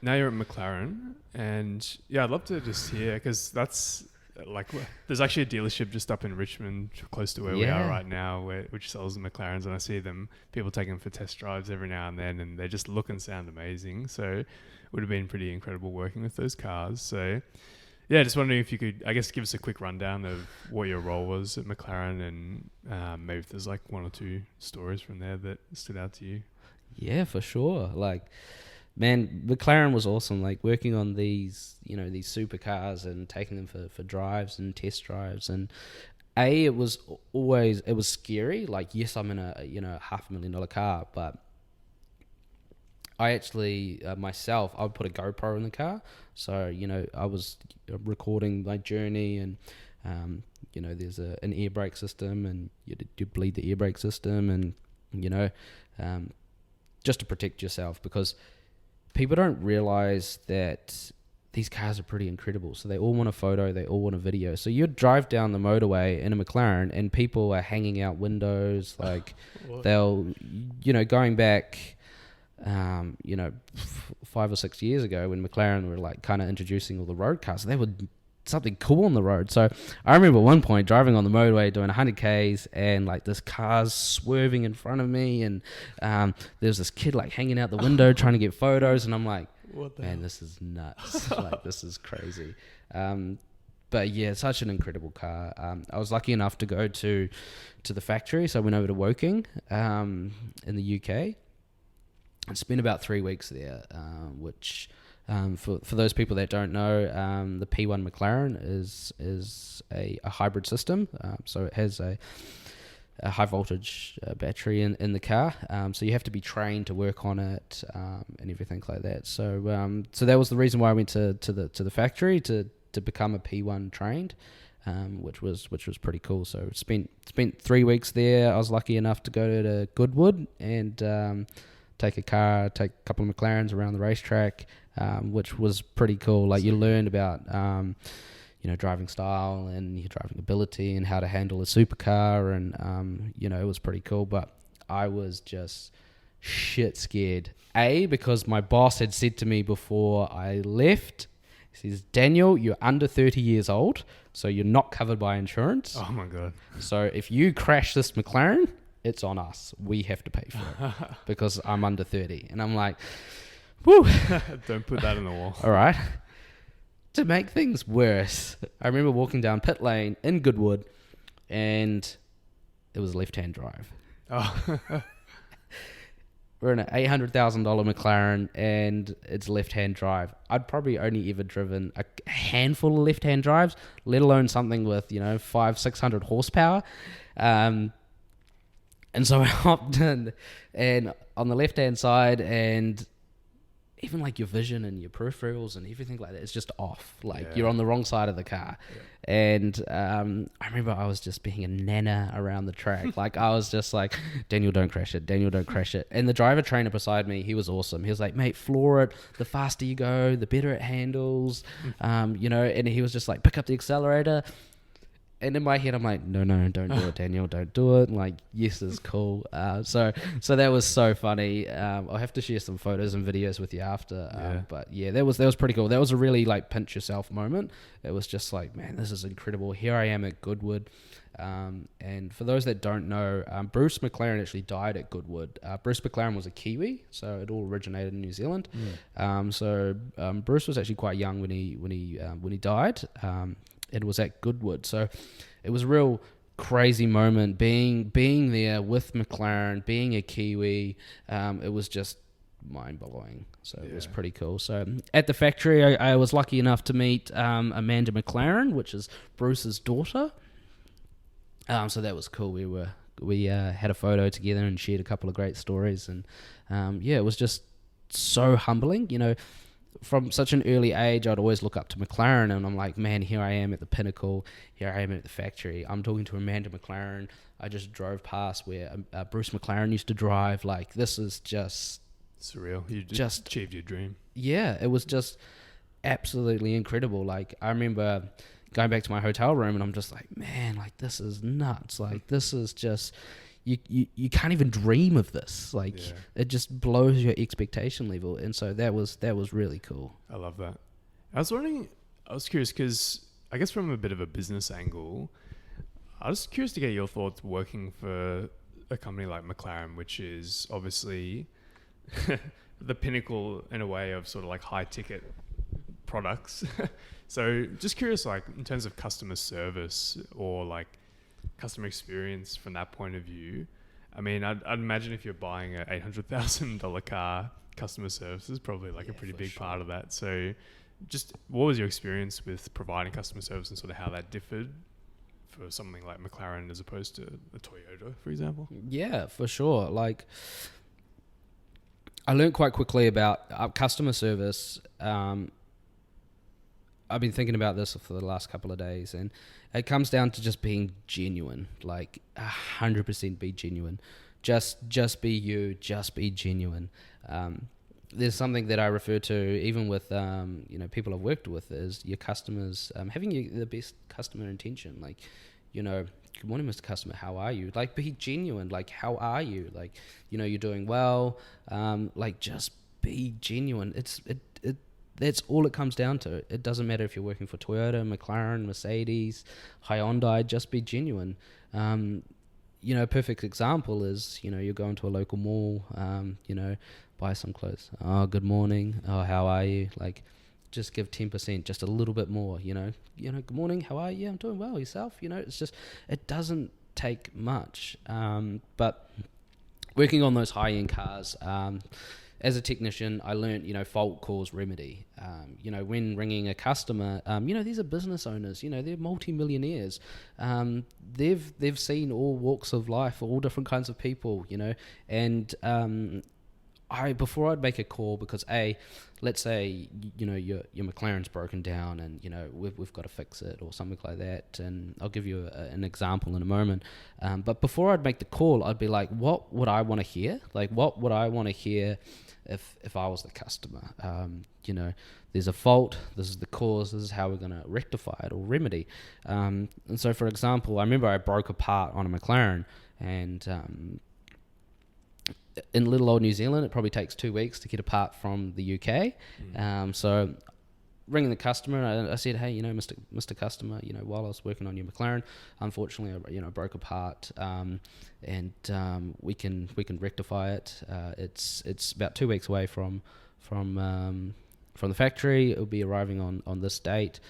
now you're at McLaren, and yeah, I'd love to just hear, because that's like, there's actually a dealership just up in Richmond, close to where we are right now, which sells the McLarens, and I see people take them for test drives every now and then, and they just look and sound amazing. So it would have been pretty incredible working with those cars. So yeah, just wondering if you could, I guess, give us a quick rundown of what your role was at McLaren, and maybe if there's like one or two stories from there that stood out to you. Yeah, for sure. Like, man, McLaren was awesome. Like, working on these, these supercars and taking them for drives and test drives. And it was scary. Like, yes, I'm in a $500,000 car, but I actually myself, I would put a GoPro in the car. So, I was recording my journey, and there's an air brake system, and you bleed the air brake system, and just to protect yourself, because people don't realize that these cars are pretty incredible. So they all want a photo, they all want a video. So you'd drive down the motorway in a McLaren, and people are hanging out windows. Like, they'll, going back, 5 or 6 years ago, when McLaren were like kind of introducing all the road cars, they were something cool on the road. So I remember at one point driving on the motorway doing 100 Ks, and like this car's swerving in front of me, and there's this kid like hanging out the window trying to get photos, and I'm like, man, this is nuts. Like, this is crazy. But yeah, such an incredible car. I was lucky enough to go to the factory, so I went over to Woking in the UK and spent about 3 weeks there, which for those people that don't know, the P1 McLaren is a hybrid system. So it has a high voltage battery in the car. So you have to be trained to work on it, and everything like that. So so that was the reason why I went to the factory to become a P1 trained, which was pretty cool. So spent 3 weeks there. I was lucky enough to go to Goodwood and take a couple of McLarens around the racetrack, which was pretty cool. Like, you learned about driving style and your driving ability and how to handle a supercar, and it was pretty cool. But I was just shit scared. Because my boss had said to me before I left, he says, Daniel, you're under 30 years old, so you're not covered by insurance. Oh my God. So if you crash this McLaren, it's on us. We have to pay for it because I'm under 30. And I'm like, woo. Don't put that in the wall. All right. To make things worse, I remember walking down pit lane in Goodwood, and it was a left-hand drive. Oh. we're in an $800,000 McLaren and it's left-hand drive. I'd probably only ever driven a handful of left-hand drives, let alone something with 500-600 horsepower. And so I hopped in, and on the left-hand side, and even like your vision and your peripherals and everything like that, it's just off. Like you're on the wrong side of the car. And I remember I was just being a nana around the track. Like I was just like, Daniel, don't crash it. Daniel, don't crash it. And the driver trainer beside me, he was awesome. He was like, mate, floor it. The faster you go, the better it handles. And he was just like, pick up the accelerator. And in my head, I'm like, no, don't do it, Daniel, don't do it. Like, yes is cool. So that was so funny. I'll have to share some photos and videos with you after. But yeah, that was pretty cool. That was a really like pinch yourself moment. It was just like, man, this is incredible. Here I am at Goodwood. And for those that don't know, Bruce McLaren actually died at Goodwood. Bruce McLaren was a Kiwi, so it all originated in New Zealand. So Bruce was actually quite young when he died. It was at Goodwood, so it was a real crazy moment being there with McLaren, being a Kiwi. It was just mind-blowing, so it was pretty cool. So at the factory, I was lucky enough to meet Amanda McLaren, which is Bruce's daughter. So that was cool. We had a photo together and shared a couple of great stories, and it was just so humbling, From such an early age, I'd always look up to McLaren, and I'm like, man, here I am at the pinnacle. Here I am at the factory. I'm talking to Amanda McLaren. I just drove past where Bruce McLaren used to drive. Like, this is just surreal. You just achieved your dream. Yeah, it was just absolutely incredible. Like, I remember going back to my hotel room, and I'm just like, man, like, this is nuts. Like, this is just... You can't even dream of this. Like it just blows your expectation level, and so that was really cool. I love that. I was curious because I guess from a bit of a business angle, I was curious to get your thoughts working for a company like McLaren, which is obviously the pinnacle in a way of sort of like high ticket products. So just curious, like in terms of customer service or like customer experience from that point of view. I mean, I'd imagine if you're buying an $800,000 car, customer service is probably like a pretty big part of that. So just what was your experience with providing customer service and sort of how that differed for something like McLaren as opposed to a Toyota, for example? Yeah, for sure. Like I learned quite quickly about customer service. I've been thinking about this for the last couple of days, and it comes down to just being genuine, like 100% be genuine. Just be you, just be genuine. There's something that I refer to even with people I've worked with is your customers having the best customer intention. Like, good morning, Mr. Customer, how are you? Like, be genuine. Like, how are you? Like, you're doing well. Like, just be genuine. That's all it comes down to. It doesn't matter if you're working for Toyota, McLaren, Mercedes, Hyundai, just be genuine. A perfect example is, you're going to a local mall, buy some clothes. Oh, good morning. Oh, how are you? Like, just give 10%, just a little bit more, good morning, how are you? Yeah, I'm doing well. Yourself? It's just, it doesn't take much. But working on those high-end cars, as a technician, I learned, fault, cause, remedy. When ringing a customer, these are business owners. They're multi-millionaires. They've seen all walks of life, all different kinds of people. And before I'd make a call, because let's say your McLaren's broken down, and we've got to fix it or something like that. And I'll give you an example in a moment. But before I'd make the call, I'd be like, what would I want to hear? Like, what would I want to hear if I was the customer? There's a fault, this is the cause, this is how we're going to rectify it or remedy. And so, for example, I remember I broke a part on a McLaren, and in little old New Zealand, it probably takes 2 weeks to get a part from the UK. So ringing the customer, I said, hey, Mr. Customer, while I was working on your McLaren, unfortunately, I broke a part, and we can rectify it. It's about 2 weeks away from from the factory. It'll be arriving on this date.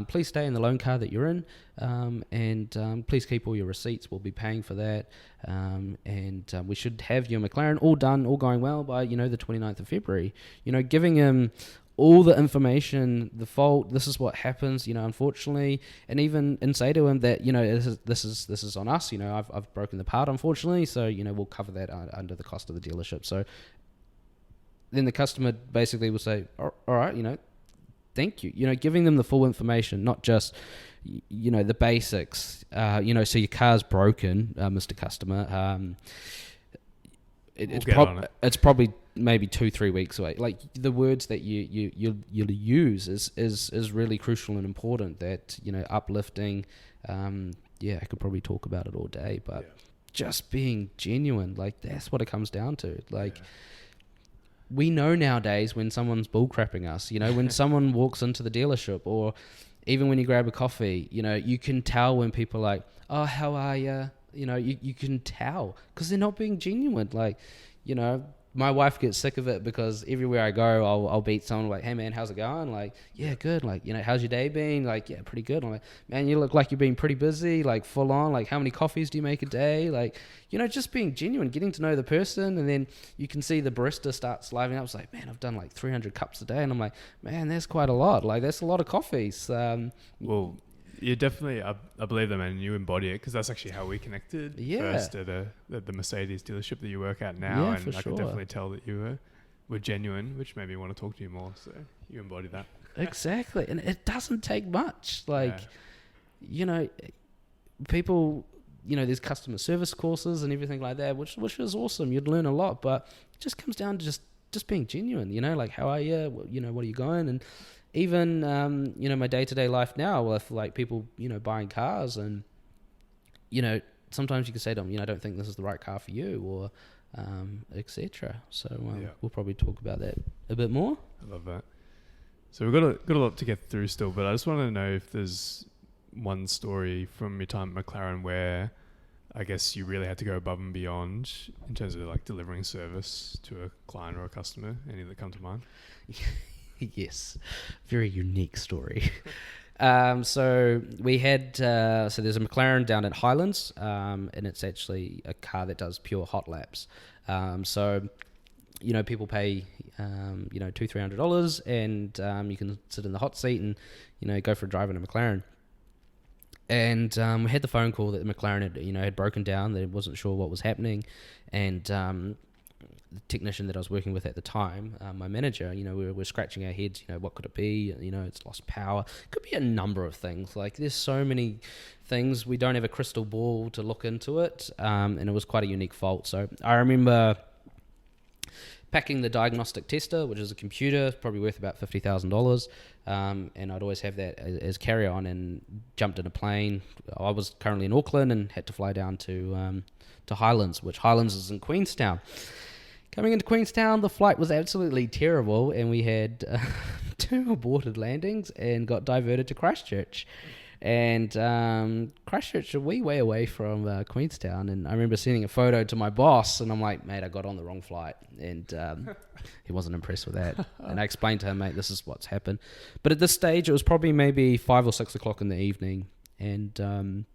Please stay in the loan car that you're in, and please keep all your receipts. We'll be paying for that, and we should have your McLaren all done, all going well by the 29th of February. Giving him all the information, the fault, this is what happens, unfortunately, and say to him that this is on us. I've broken the part, unfortunately, so we'll cover that under the cost of the dealership. So then the customer basically will say, all right, thank you. Giving them the full information, not just the basics. So your car's broken, Mr. Customer. It's probably maybe 2-3 weeks away. Like, the words that you use is really crucial and important. That uplifting. I could probably talk about it all day, but just being genuine, like, that's what it comes down to. Like, we know nowadays when someone's bullcrapping us. When someone walks into the dealership, or even when you grab a coffee, you can tell when people are like, oh, how are you? You can tell because they're not being genuine. Like, my wife gets sick of it because everywhere I go, I'll beat someone like, hey man, how's it going? Like, yeah, good. Like, how's your day been? Like, yeah, pretty good. I'm like, man, you look like you've been pretty busy, like full on. Like, how many coffees do you make a day? Like, just being genuine, getting to know the person. And then you can see the barista start sliving up. It's like, man, I've done like 300 cups a day. And I'm like, man, that's quite a lot. Like, that's a lot of coffees. Well, you definitely, I believe that, man. You embody it, because that's actually how we connected first at the Mercedes dealership that you work at now. Yeah, and for I sure. could definitely tell that you were genuine, which made me want to talk to you more. So you embody that. Exactly. And it doesn't take much. Like, people, there's customer service courses and everything like that, which is awesome. You'd learn a lot, but it just comes down to just being genuine, like, how are you? What are you going? And even, my day-to-day life now with, like, people, buying cars, and, sometimes you can say to them, I don't think this is the right car for you, or etc. So we'll probably talk about that a bit more. I love that. So we've got a lot to get through still, but I just want to know if there's one story from your time at McLaren where I guess you really had to go above and beyond in terms of, like, delivering service to a client or a customer. Any that come to mind? Yes, very unique story. So we had, so there's a McLaren down at Highlands, and it's actually a car that does pure hot laps. So, people pay, $200-$300, and you can sit in the hot seat and, go for a drive in a McLaren. And we had the phone call that the McLaren had broken down. They wasn't sure what was happening, and the technician that I was working with at the time, my manager, we were scratching our heads, what could it be? It's lost power. Could be a number of things. Like, there's so many things. We don't have a crystal ball to look into it, and it was quite a unique fault. So I remember packing the diagnostic tester, which is a computer, probably worth about $50,000, and I'd always have that as carry-on, and jumped in a plane. I was currently in Auckland and had to fly down to Highlands, which Highlands is in Queenstown. Coming into Queenstown, the flight was absolutely terrible, and we had 2 aborted landings and got diverted to Christchurch. And Christchurch is a wee way away from Queenstown, and I remember sending a photo to my boss, and I'm like, mate, I got on the wrong flight, and he wasn't impressed with that. And I explained to him, mate, this is what's happened. But at this stage, it was probably maybe 5 or 6 o'clock in the evening, and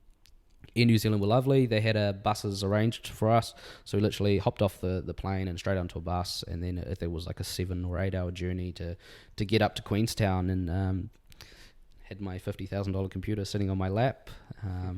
Air New Zealand were lovely. They had buses arranged for us, so we literally hopped off the plane and straight onto a bus, and then there was like a 7 or 8 hour journey to get up to Queenstown, and had my $50,000 computer sitting on my lap.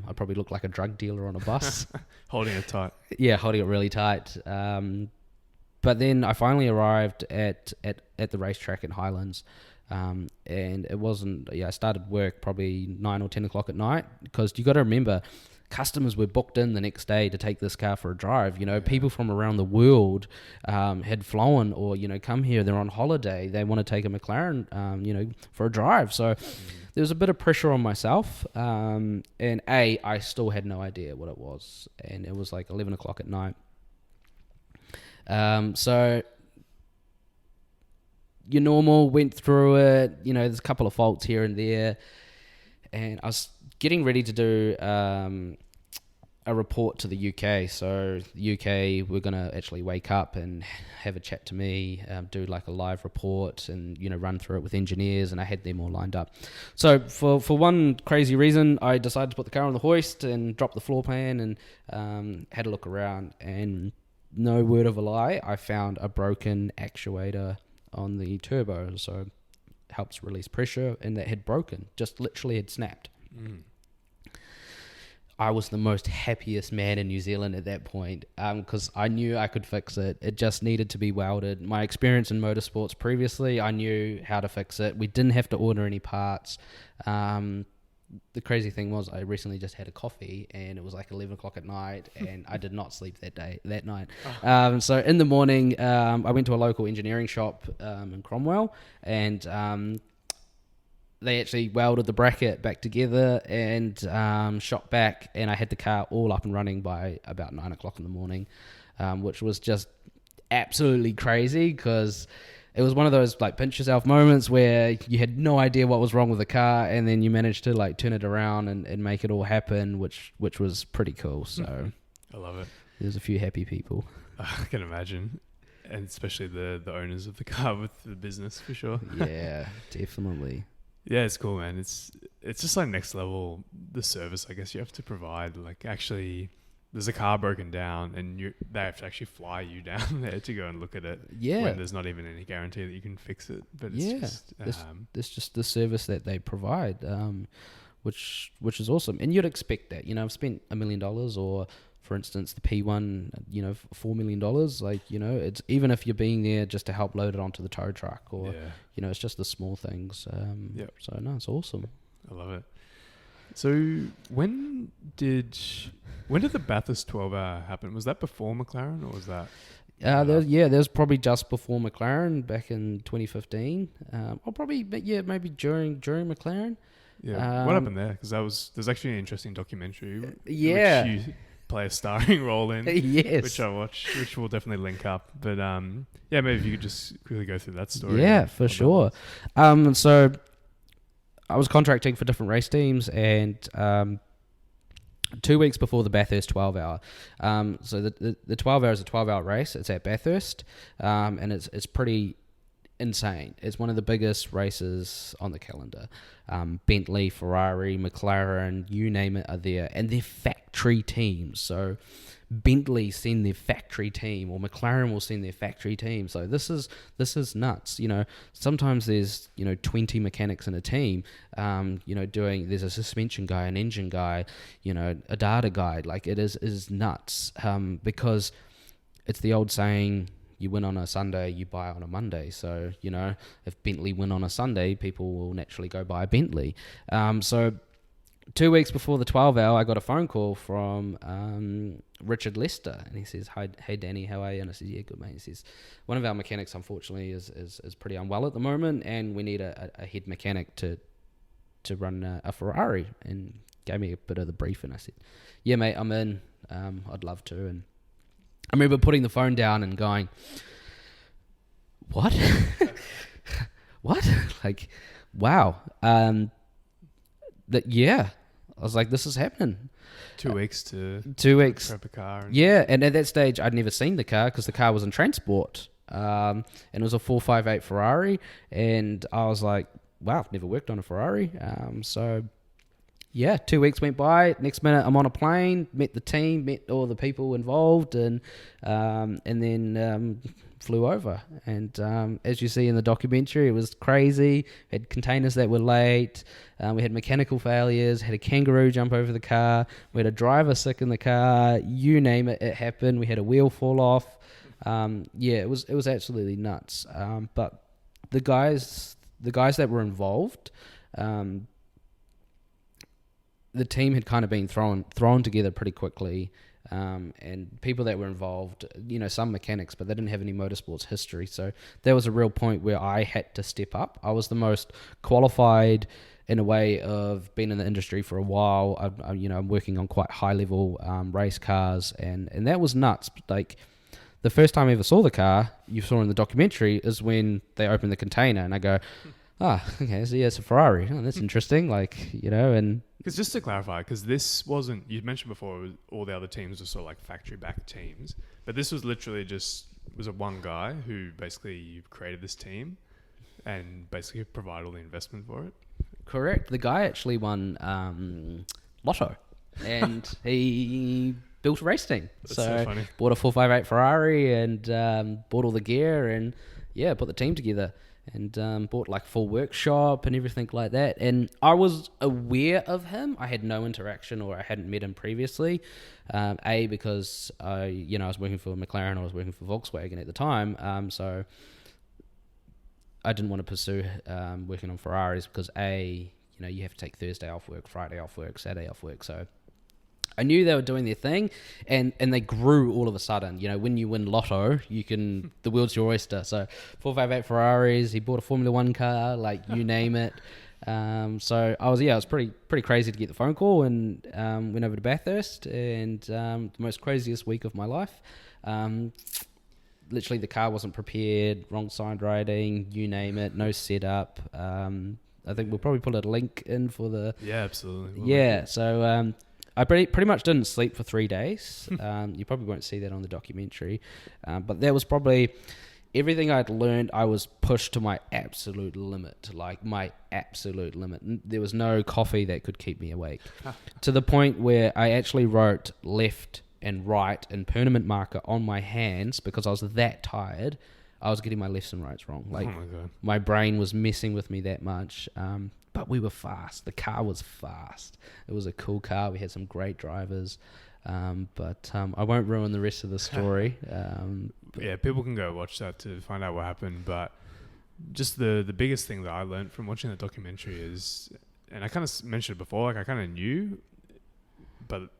I probably looked like a drug dealer on a bus. Holding it tight. Yeah, holding it really tight. But then I finally arrived at the racetrack in Highlands, and it wasn't, I started work probably 9 or 10 o'clock at night, because you got to remember, customers were booked in the next day to take this car for a drive. People from around the world had flown or, come here. They're on holiday. They want to take a McLaren, for a drive. So there was a bit of pressure on myself. And I still had no idea what it was. And it was like 11 o'clock at night. So your normal, went through it. There's a couple of faults here and there. And I was getting ready to do a a report to the UK. So the UK, we're going to actually wake up and have a chat to me, do like a live report and, run through it with engineers, and I had them all lined up. So for one crazy reason, I decided to put the car on the hoist and drop the floor plan and had a look around, and no word of a lie, I found a broken actuator on the turbo. So it helps release pressure, and that had broken, just literally had snapped. I was the most happiest man in New Zealand at that point, because I knew I could fix it. It just needed to be welded. My experience in motorsports previously, I knew how to fix it. We didn't have to order any parts. The crazy thing was, I recently just had a coffee, and it was like 11 o'clock at night, and I did not sleep that night. So in the morning, I went to a local engineering shop in Cromwell, and they actually welded the bracket back together and shot back, and I had the car all up and running by about 9 o'clock in the morning, which was just absolutely crazy, because it was one of those like pinch yourself moments where you had no idea what was wrong with the car, and then you managed to like turn it around and make it all happen, which was pretty cool. So I love it. There's a few happy people. I can imagine. And especially the owners of the car with the business, for sure. Yeah, definitely. Yeah, it's cool, man. It's just like next level, the service I guess you have to provide. Like, actually, there's a car broken down, and they have to actually fly you down there to go and look at it. Yeah, when there's not even any guarantee that you can fix it. But it's it's just the service that they provide, which is awesome. And you'd expect that. I've spent $1 million, or for instance, the P1, $4 million. Like, it's even if you're being there just to help load it onto the tow truck, or it's just the small things. So no, it's awesome. I love it. So when did the Bathurst 12-hour happen? Was that before McLaren, or was that? That was probably just before McLaren back in 2015. Or probably, maybe during McLaren. Yeah. What happened there? Because there's actually an interesting documentary. Yeah. Which you play a starring role in. Yes. Which I watched, which we'll definitely link up. But maybe if you could just quickly go through that story. Yeah, for sure. So I was contracting for different race teams, and 2 weeks before the Bathurst 12-hour. So the 12-hour is a 12-hour race. It's at Bathurst, and it's pretty insane. It's one of the biggest races on the calendar. Bentley, Ferrari, McLaren, you name it, are there, and they're factory teams. So Bentley send their factory team, or McLaren will send their factory team. So this is nuts. Sometimes there's 20 mechanics in a team. There's a suspension guy, an engine guy, a data guy. Like, it is nuts. Because it's the old saying, you win on a Sunday, you buy on a Monday. So, if Bentley win on a Sunday, people will naturally go buy a Bentley. So 2 weeks before the 12-hour, I got a phone call from Richard Lester, and he says, "Hey Danny, how are you?" And I said, "Yeah, good, mate." He says, "One of our mechanics, unfortunately, is pretty unwell at the moment, and we need a head mechanic to run a Ferrari." And gave me a bit of the brief, and I said, "Yeah, mate, I'm in. I'd love to." And I remember putting the phone down and going, "What? What?" Like, wow. I was like, this is happening. 2 weeks to 2 weeks. prep a car. And at that stage, I'd never seen the car because the car was in transport. And it was a 458 Ferrari. And I was like, wow, I've never worked on a Ferrari. 2 weeks went by. Next minute, I'm on a plane, met the team, met all the people involved, and then flew over. And as you see in the documentary, it was crazy. We had containers that were late. We had mechanical failures. Had a kangaroo jump over the car. We had a driver sick in the car. You name it, it happened. We had a wheel fall off. It was absolutely nuts. But the guys that were involved. The team had kind of been thrown together pretty quickly, and people that were involved, some mechanics, but they didn't have any motorsports history. So there was a real point where I had to step up. I was the most qualified in a way of being in the industry for a while. I'm working on quite high level race cars, and that was nuts. Like, the first time I ever saw the car you saw in the documentary is when they opened the container, and I go, okay, so yeah, it's a Ferrari. Oh, that's interesting. Like, and Because just to clarify, because this wasn't, you mentioned before, it was, all the other teams were sort of like factory-backed teams, but this was literally just, was a one guy who basically created this team and basically provided all the investment for it? Correct. The guy actually won Lotto, and he built a race team. That's so funny. Bought a 458 Ferrari and bought all the gear and put the team together. And bought like full workshop and everything like that. And I was aware of him. I had no interaction, or I hadn't met him previously. Because I was working for McLaren, I was working for Volkswagen at the time. So I didn't want to pursue working on Ferraris because you have to take Thursday off work, Friday off work, Saturday off work. So I knew they were doing their thing, and they grew all of a sudden. When you win Lotto, the world's your oyster. So 458 Ferraris, he bought a Formula One car, like you name it. So I was pretty crazy to get the phone call, and went over to Bathurst, and the most craziest week of my life. Literally the car wasn't prepared, wrong side riding, you name it, no setup. I think we'll probably put a link in for the... Yeah, absolutely. So... I pretty much didn't sleep for 3 days. You probably won't see that on the documentary. But that was probably everything I'd learned. I was pushed to my absolute limit, like my absolute limit. There was no coffee that could keep me awake. To the point where I actually wrote left and right in permanent marker on my hands because I was that tired. I was getting my lefts and rights wrong. Like, oh my God. My brain was messing with me that much. But we were fast. The car was fast. It was a cool car. We had some great drivers. But I won't ruin the rest of the story. Yeah, people can go watch that to find out what happened. But just the biggest thing that I learned from watching the documentary is, and I kind of mentioned it before, like I kind of knew, but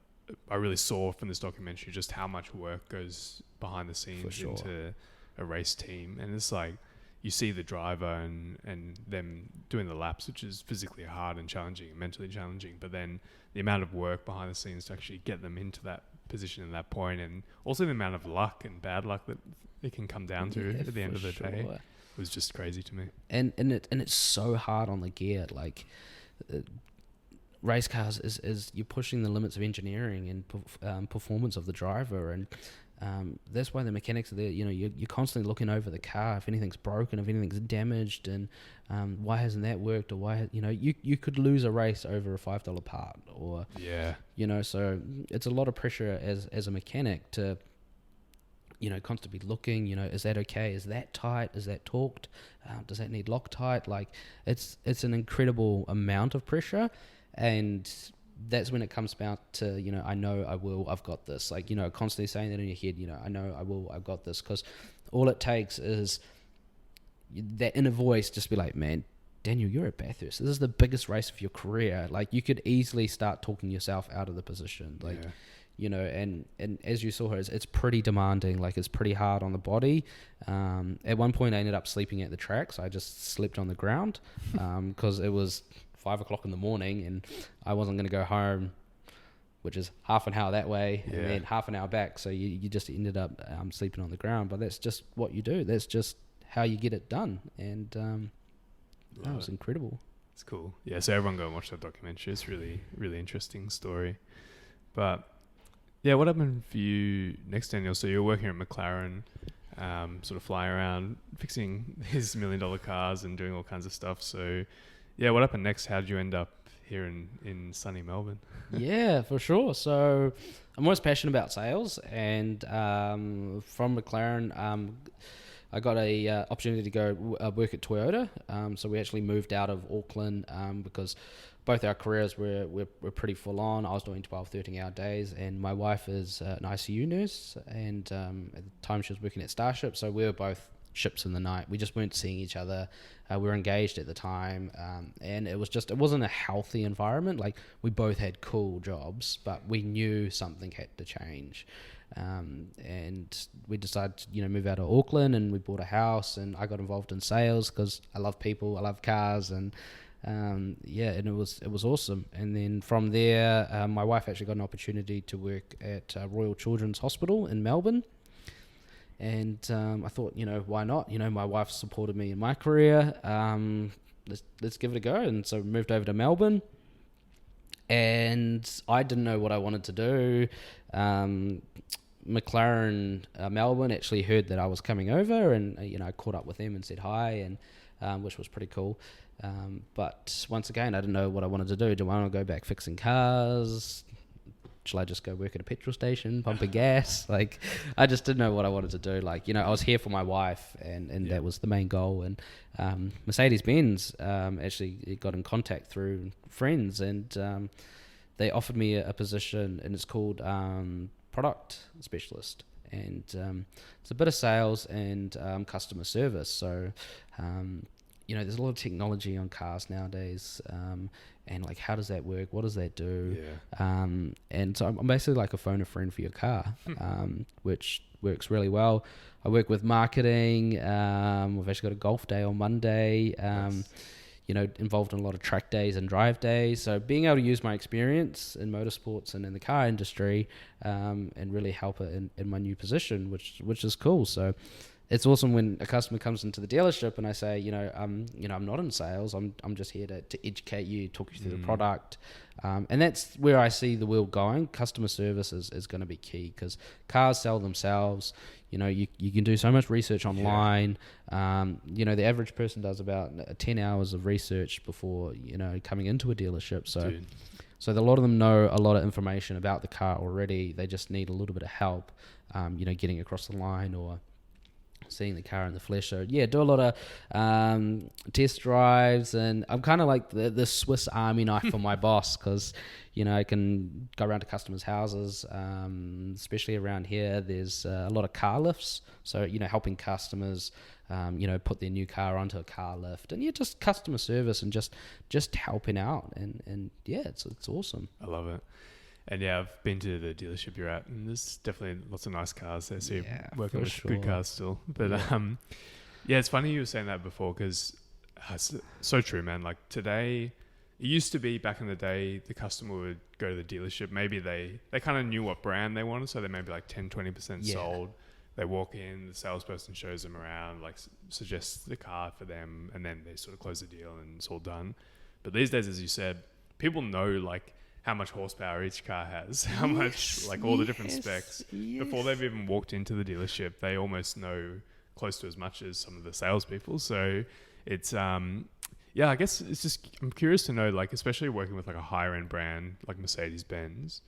I really saw from this documentary just how much work goes behind the scenes into a race team. And it's like, you see the driver and them doing the laps, which is physically hard and challenging and mentally challenging, but then the amount of work behind the scenes to actually get them into that position and that point, and also the amount of luck and bad luck that it can come down to at the end of the day was just crazy to me. And it's so hard on the gear. Like race cars is you're pushing the limits of engineering and performance of the driver, and that's why the mechanics are there. You're constantly looking over the car if anything's broken, if anything's damaged, and why hasn't that worked, or why you could lose a race over a $5 part, or so it's a lot of pressure as a mechanic to constantly looking. Is that okay? Is that tight? Is that torqued? Does that need Loctite? Like it's an incredible amount of pressure, and that's when it comes about to, I know I will, I've got this. Like, constantly saying that in your head, I know I will, I've got this. Because all it takes is that inner voice just be like, man, Daniel, you're at Bathurst. This is the biggest race of your career. Like, you could easily start talking yourself out of the position. Like, and as you saw, it's pretty demanding. Like, it's pretty hard on the body. At one point, I ended up sleeping at the track. So I just slept on the ground because it was 5 o'clock in the morning and I wasn't going to go home, which is half an hour that way and then half an hour back. So you just ended up sleeping on the ground, but that's just what you do. That's just how you get it done. And that was incredible. It's cool. Yeah. So everyone go and watch that documentary. It's really, really interesting story. But yeah, what happened for you next, Daniel? So you're working at McLaren, sort of flying around, fixing his $1 million cars and doing all kinds of stuff. So yeah, what happened next? How did you end up here in sunny Melbourne? Yeah, for sure. So I'm always passionate about sales, and from McLaren, I got a opportunity to go work at Toyota. So we actually moved out of Auckland because both our careers were pretty full on. I was doing 12, 13-hour days, and my wife is an ICU nurse, and at the time she was working at Starship, so we were both ships in the night. We just weren't seeing each other. We were engaged at the time, and it wasn't a healthy environment. Like, we both had cool jobs, but we knew something had to change. And we decided to, move out of Auckland, and we bought a house, and I got involved in sales because I love people, I love cars, and and it was awesome. And then from there, my wife actually got an opportunity to work at Royal Children's Hospital in Melbourne. And I thought, why not? My wife supported me in my career. Let's give it a go. And so we moved over to Melbourne. and I didn't know what I wanted to do. McLaren Melbourne actually heard that I was coming over, and I caught up with them and said hi, and which was pretty cool. But once again, I didn't know what I wanted to do. Do I want to go back fixing cars? Shall I just go work at a petrol station, pumping gas? Like, I just didn't know what I wanted to do. Like, I was here for my wife, and that was the main goal. And Mercedes Benz actually got in contact through friends, and they offered me a position, and it's called product specialist. And it's a bit of sales and customer service. So, there's a lot of technology on cars nowadays, and like, how does that work? What does that do? Yeah. And so I'm basically like a phone a friend for your car, which works really well. I work with marketing. We've actually got a golf day on Monday. Involved in a lot of track days and drive days. So being able to use my experience in motorsports and in the car industry, and really help it in my new position, which is cool. So it's awesome when a customer comes into the dealership and I say, I'm not in sales. I'm just here to educate you, talk you through the product. And that's where I see the world going. Customer service is going to be key, because cars sell themselves. You can do so much research online. The average person does about 10 hours of research before, coming into a dealership. So a lot of them know a lot of information about the car already. They just need a little bit of help, getting across the line or seeing the car in the flesh. So do a lot of test drives, and I'm kind of like the Swiss Army knife for my boss, because I can go around to customers' houses, especially around here. There's a lot of car lifts, so helping customers put their new car onto a car lift, and just customer service and just helping out, and it's awesome. I love it. And I've been to the dealership you're at, and there's definitely lots of nice cars there. So you're working with good cars still. But it's funny you were saying that before, because it's so true, man. Like today, it used to be back in the day, the customer would go to the dealership. Maybe they kind of knew what brand they wanted, so they may be like 10-20% sold. They walk in, the salesperson shows them around, like suggests the car for them, and then they sort of close the deal and it's all done. But these days, as you said, people know like how much horsepower each car has, how much, like all the different specs. Before they've even walked into the dealership, they almost know close to as much as some of the salespeople. So it's, I guess it's just, I'm curious to know, like, especially working with like a higher end brand like Mercedes Benz,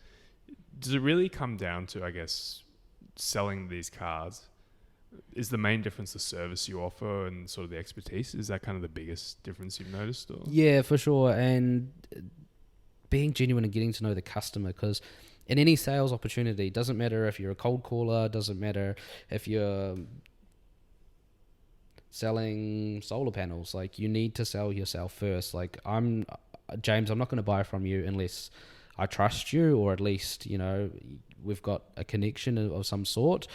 does it really come down to, I guess, selling these cars? Is the main difference the service you offer and sort of the expertise? Is that kind of the biggest difference you've noticed? Or? Yeah, for sure. And being genuine and getting to know the customer, because in any sales opportunity, doesn't matter if you're a cold caller, doesn't matter if you're selling solar panels, like you need to sell yourself first. Like James, I'm not going to buy from you unless I trust you, or at least, we've got a connection of some sort.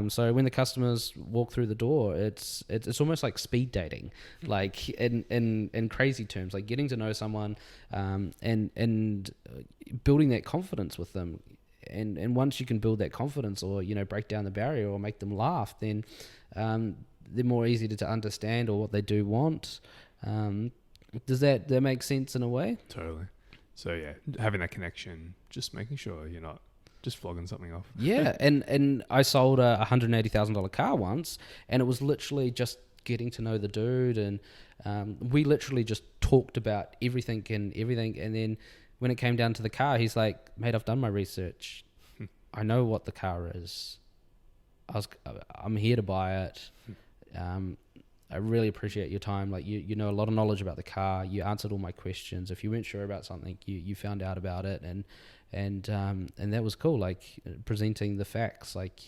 So when the customers walk through the door, it's almost like speed dating, like in crazy terms, like getting to know someone, and building that confidence with them. And once you can build that confidence, or, break down the barrier or make them laugh, then they're more easy to understand, or what they do want. Does that make sense in a way? Totally. So having that connection, just making sure you're not just flogging something off. Yeah, and I sold a $180,000 car once, and it was literally just getting to know the dude, and we literally just talked about everything, and then when it came down to the car, he's like, "Mate, I've done my research. I know what the car is. I'm here to buy it. I really appreciate your time. Like, you know a lot of knowledge about the car. You answered all my questions. If you weren't sure about something, you found out about it, and that was cool. Like, presenting the facts. Like,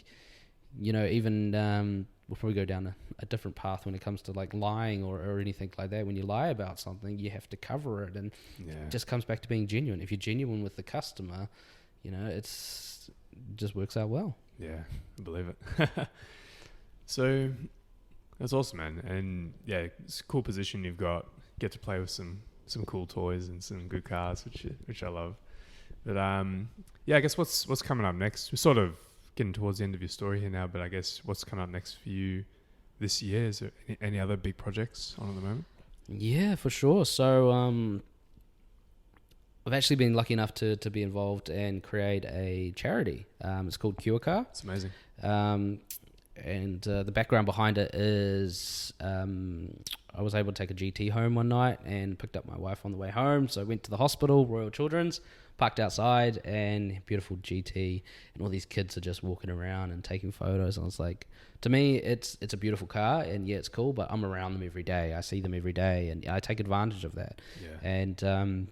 even we'll probably go down a different path when it comes to like lying or anything like that. When you lie about something, you have to cover it, and it just comes back to being genuine. If you're genuine with the customer, it just works out well. Yeah, I believe it. So that's awesome, man. And it's a cool position you've got. Get to play with some cool toys and some good cars, which I love. But I guess what's coming up next? We're sort of getting towards the end of your story here now, but I guess what's coming up next for you this year? Is there any other big projects on at the moment? Yeah, for sure. So I've actually been lucky enough to be involved and create a charity. It's called Cure Car. It's amazing. And the background behind it is I was able to take a GT home one night and picked up my wife on the way home. So I went to the hospital, Royal Children's, parked outside, and beautiful GT, and all these kids are just walking around and taking photos. And I was like, to me, it's a beautiful car, and yeah, it's cool, but I'm around them every day. I see them every day, and I take advantage of that. Yeah.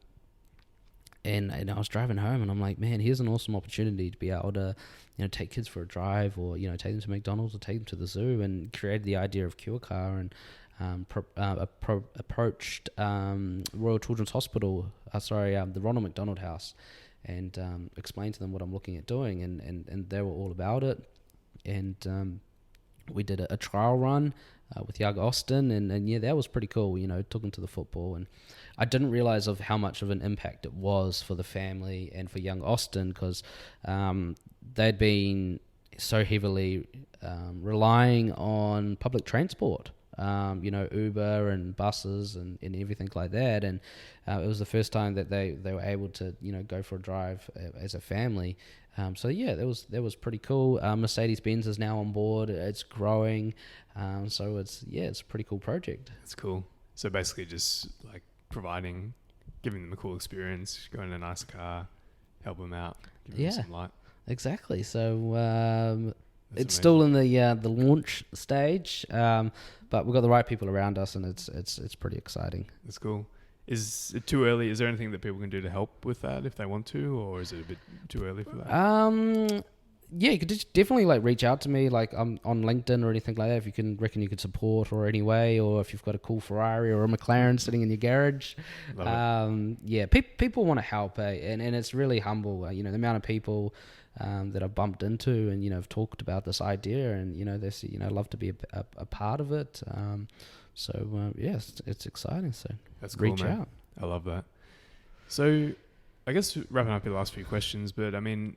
And I was driving home, and I'm like, man, here's an awesome opportunity to be able to, take kids for a drive, or take them to McDonald's, or take them to the zoo, and created the idea of Cure Car, and approached Royal Children's Hospital, the Ronald McDonald House, and explained to them what I'm looking at doing, and they were all about it. And we did a trial run with young Austin, and yeah, that was pretty cool. Took him to the football, and I didn't realize of how much of an impact it was for the family and for young Austin, because they'd been so heavily relying on public transport. Uber and buses and everything like that, and it was the first time that they were able to go for a drive as a family. So yeah, that was pretty cool. Mercedes Benz is now on board. It's growing, so it's a pretty cool project. That's cool. So basically, just like giving them a cool experience, going in a nice car, help them out, give them some light. Exactly. So it's amazing. Still in the launch stage, but we've got the right people around us, and it's pretty exciting. That's cool. Is it too early? Is there anything that people can do to help with that if they want to, or is it a bit too early for that? Yeah, you could just definitely reach out to me on LinkedIn or anything like that if you reckon you could support or any way, or if you've got a cool Ferrari or a McLaren sitting in your garage. Yeah, people want to help, and it's really humble. The amount of people that I've bumped into and have talked about this idea, and they love to be a part of it. So it's exciting. So that's cool, reach man. out. I love that. So I guess wrapping up your last few questions, but I mean,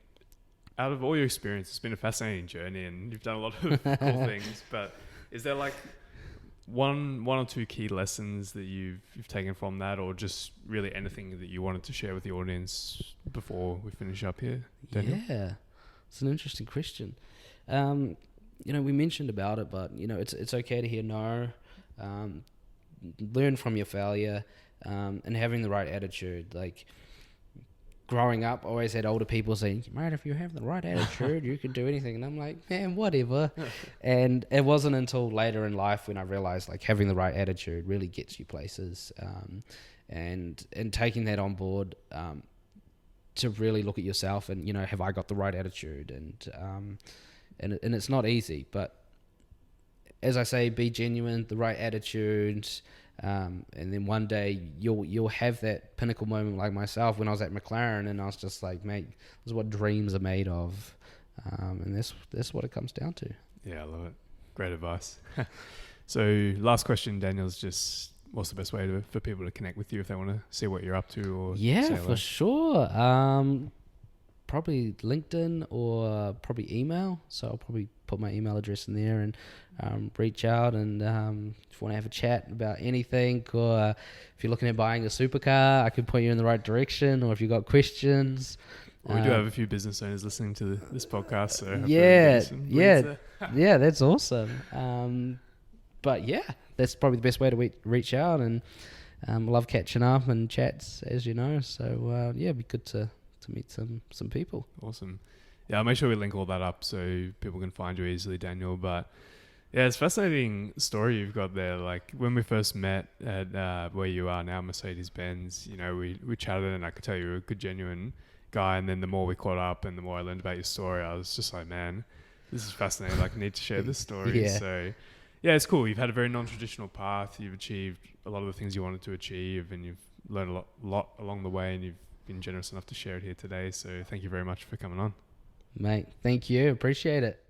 out of all your experience, it's been a fascinating journey, and you've done a lot of cool things. But is there one or two key lessons that you've taken from that, or just really anything that you wanted to share with the audience before we finish up here, Daniel? Yeah, it's an interesting question. We mentioned about it, but it's okay to hear no. Learn from your failure, and having the right attitude. Growing up, I always had older people saying, mate, if you have the right attitude, you can do anything. And I'm like, man, whatever. And it wasn't until later in life when I realized having the right attitude really gets you places, and taking that on board, to really look at yourself and, have I got the right attitude? And it's not easy, but as I say, be genuine, the right attitude, and then one day you'll have that pinnacle moment like myself when I was at McLaren, and I was just like, mate, this is what dreams are made of, and that's what it comes down to. Yeah, I love it. Great advice. So last question, Daniel, is just what's the best way for people to connect with you if they want to see what you're up to? Or yeah, for sure. Probably LinkedIn or probably email. So I'll probably put my email address in there and reach out. And if you want to have a chat about anything, or if you're looking at buying a supercar, I can point you in the right direction. Or if you've got questions. Well, we do have a few business owners listening to this podcast. So yeah, that's awesome. But yeah, that's probably the best way to reach out. And love catching up and chats, as you know. So it'd be good to meet some people. Awesome. Yeah, I'll make sure we link all that up so people can find you easily, Daniel. But yeah, it's a fascinating story you've got there. When we first met at where you are now, Mercedes Benz, we chatted, and I could tell you were a good, genuine guy. And then the more we caught up and the more I learned about your story, I was just like, man, this is fascinating. I need to share this story. Yeah. So yeah, it's cool. You've had a very non-traditional path. You've achieved a lot of the things you wanted to achieve, and you've learned a lot along the way, and you've been generous enough to share it here today. So thank you very much for coming on. Mate, thank you. Appreciate it.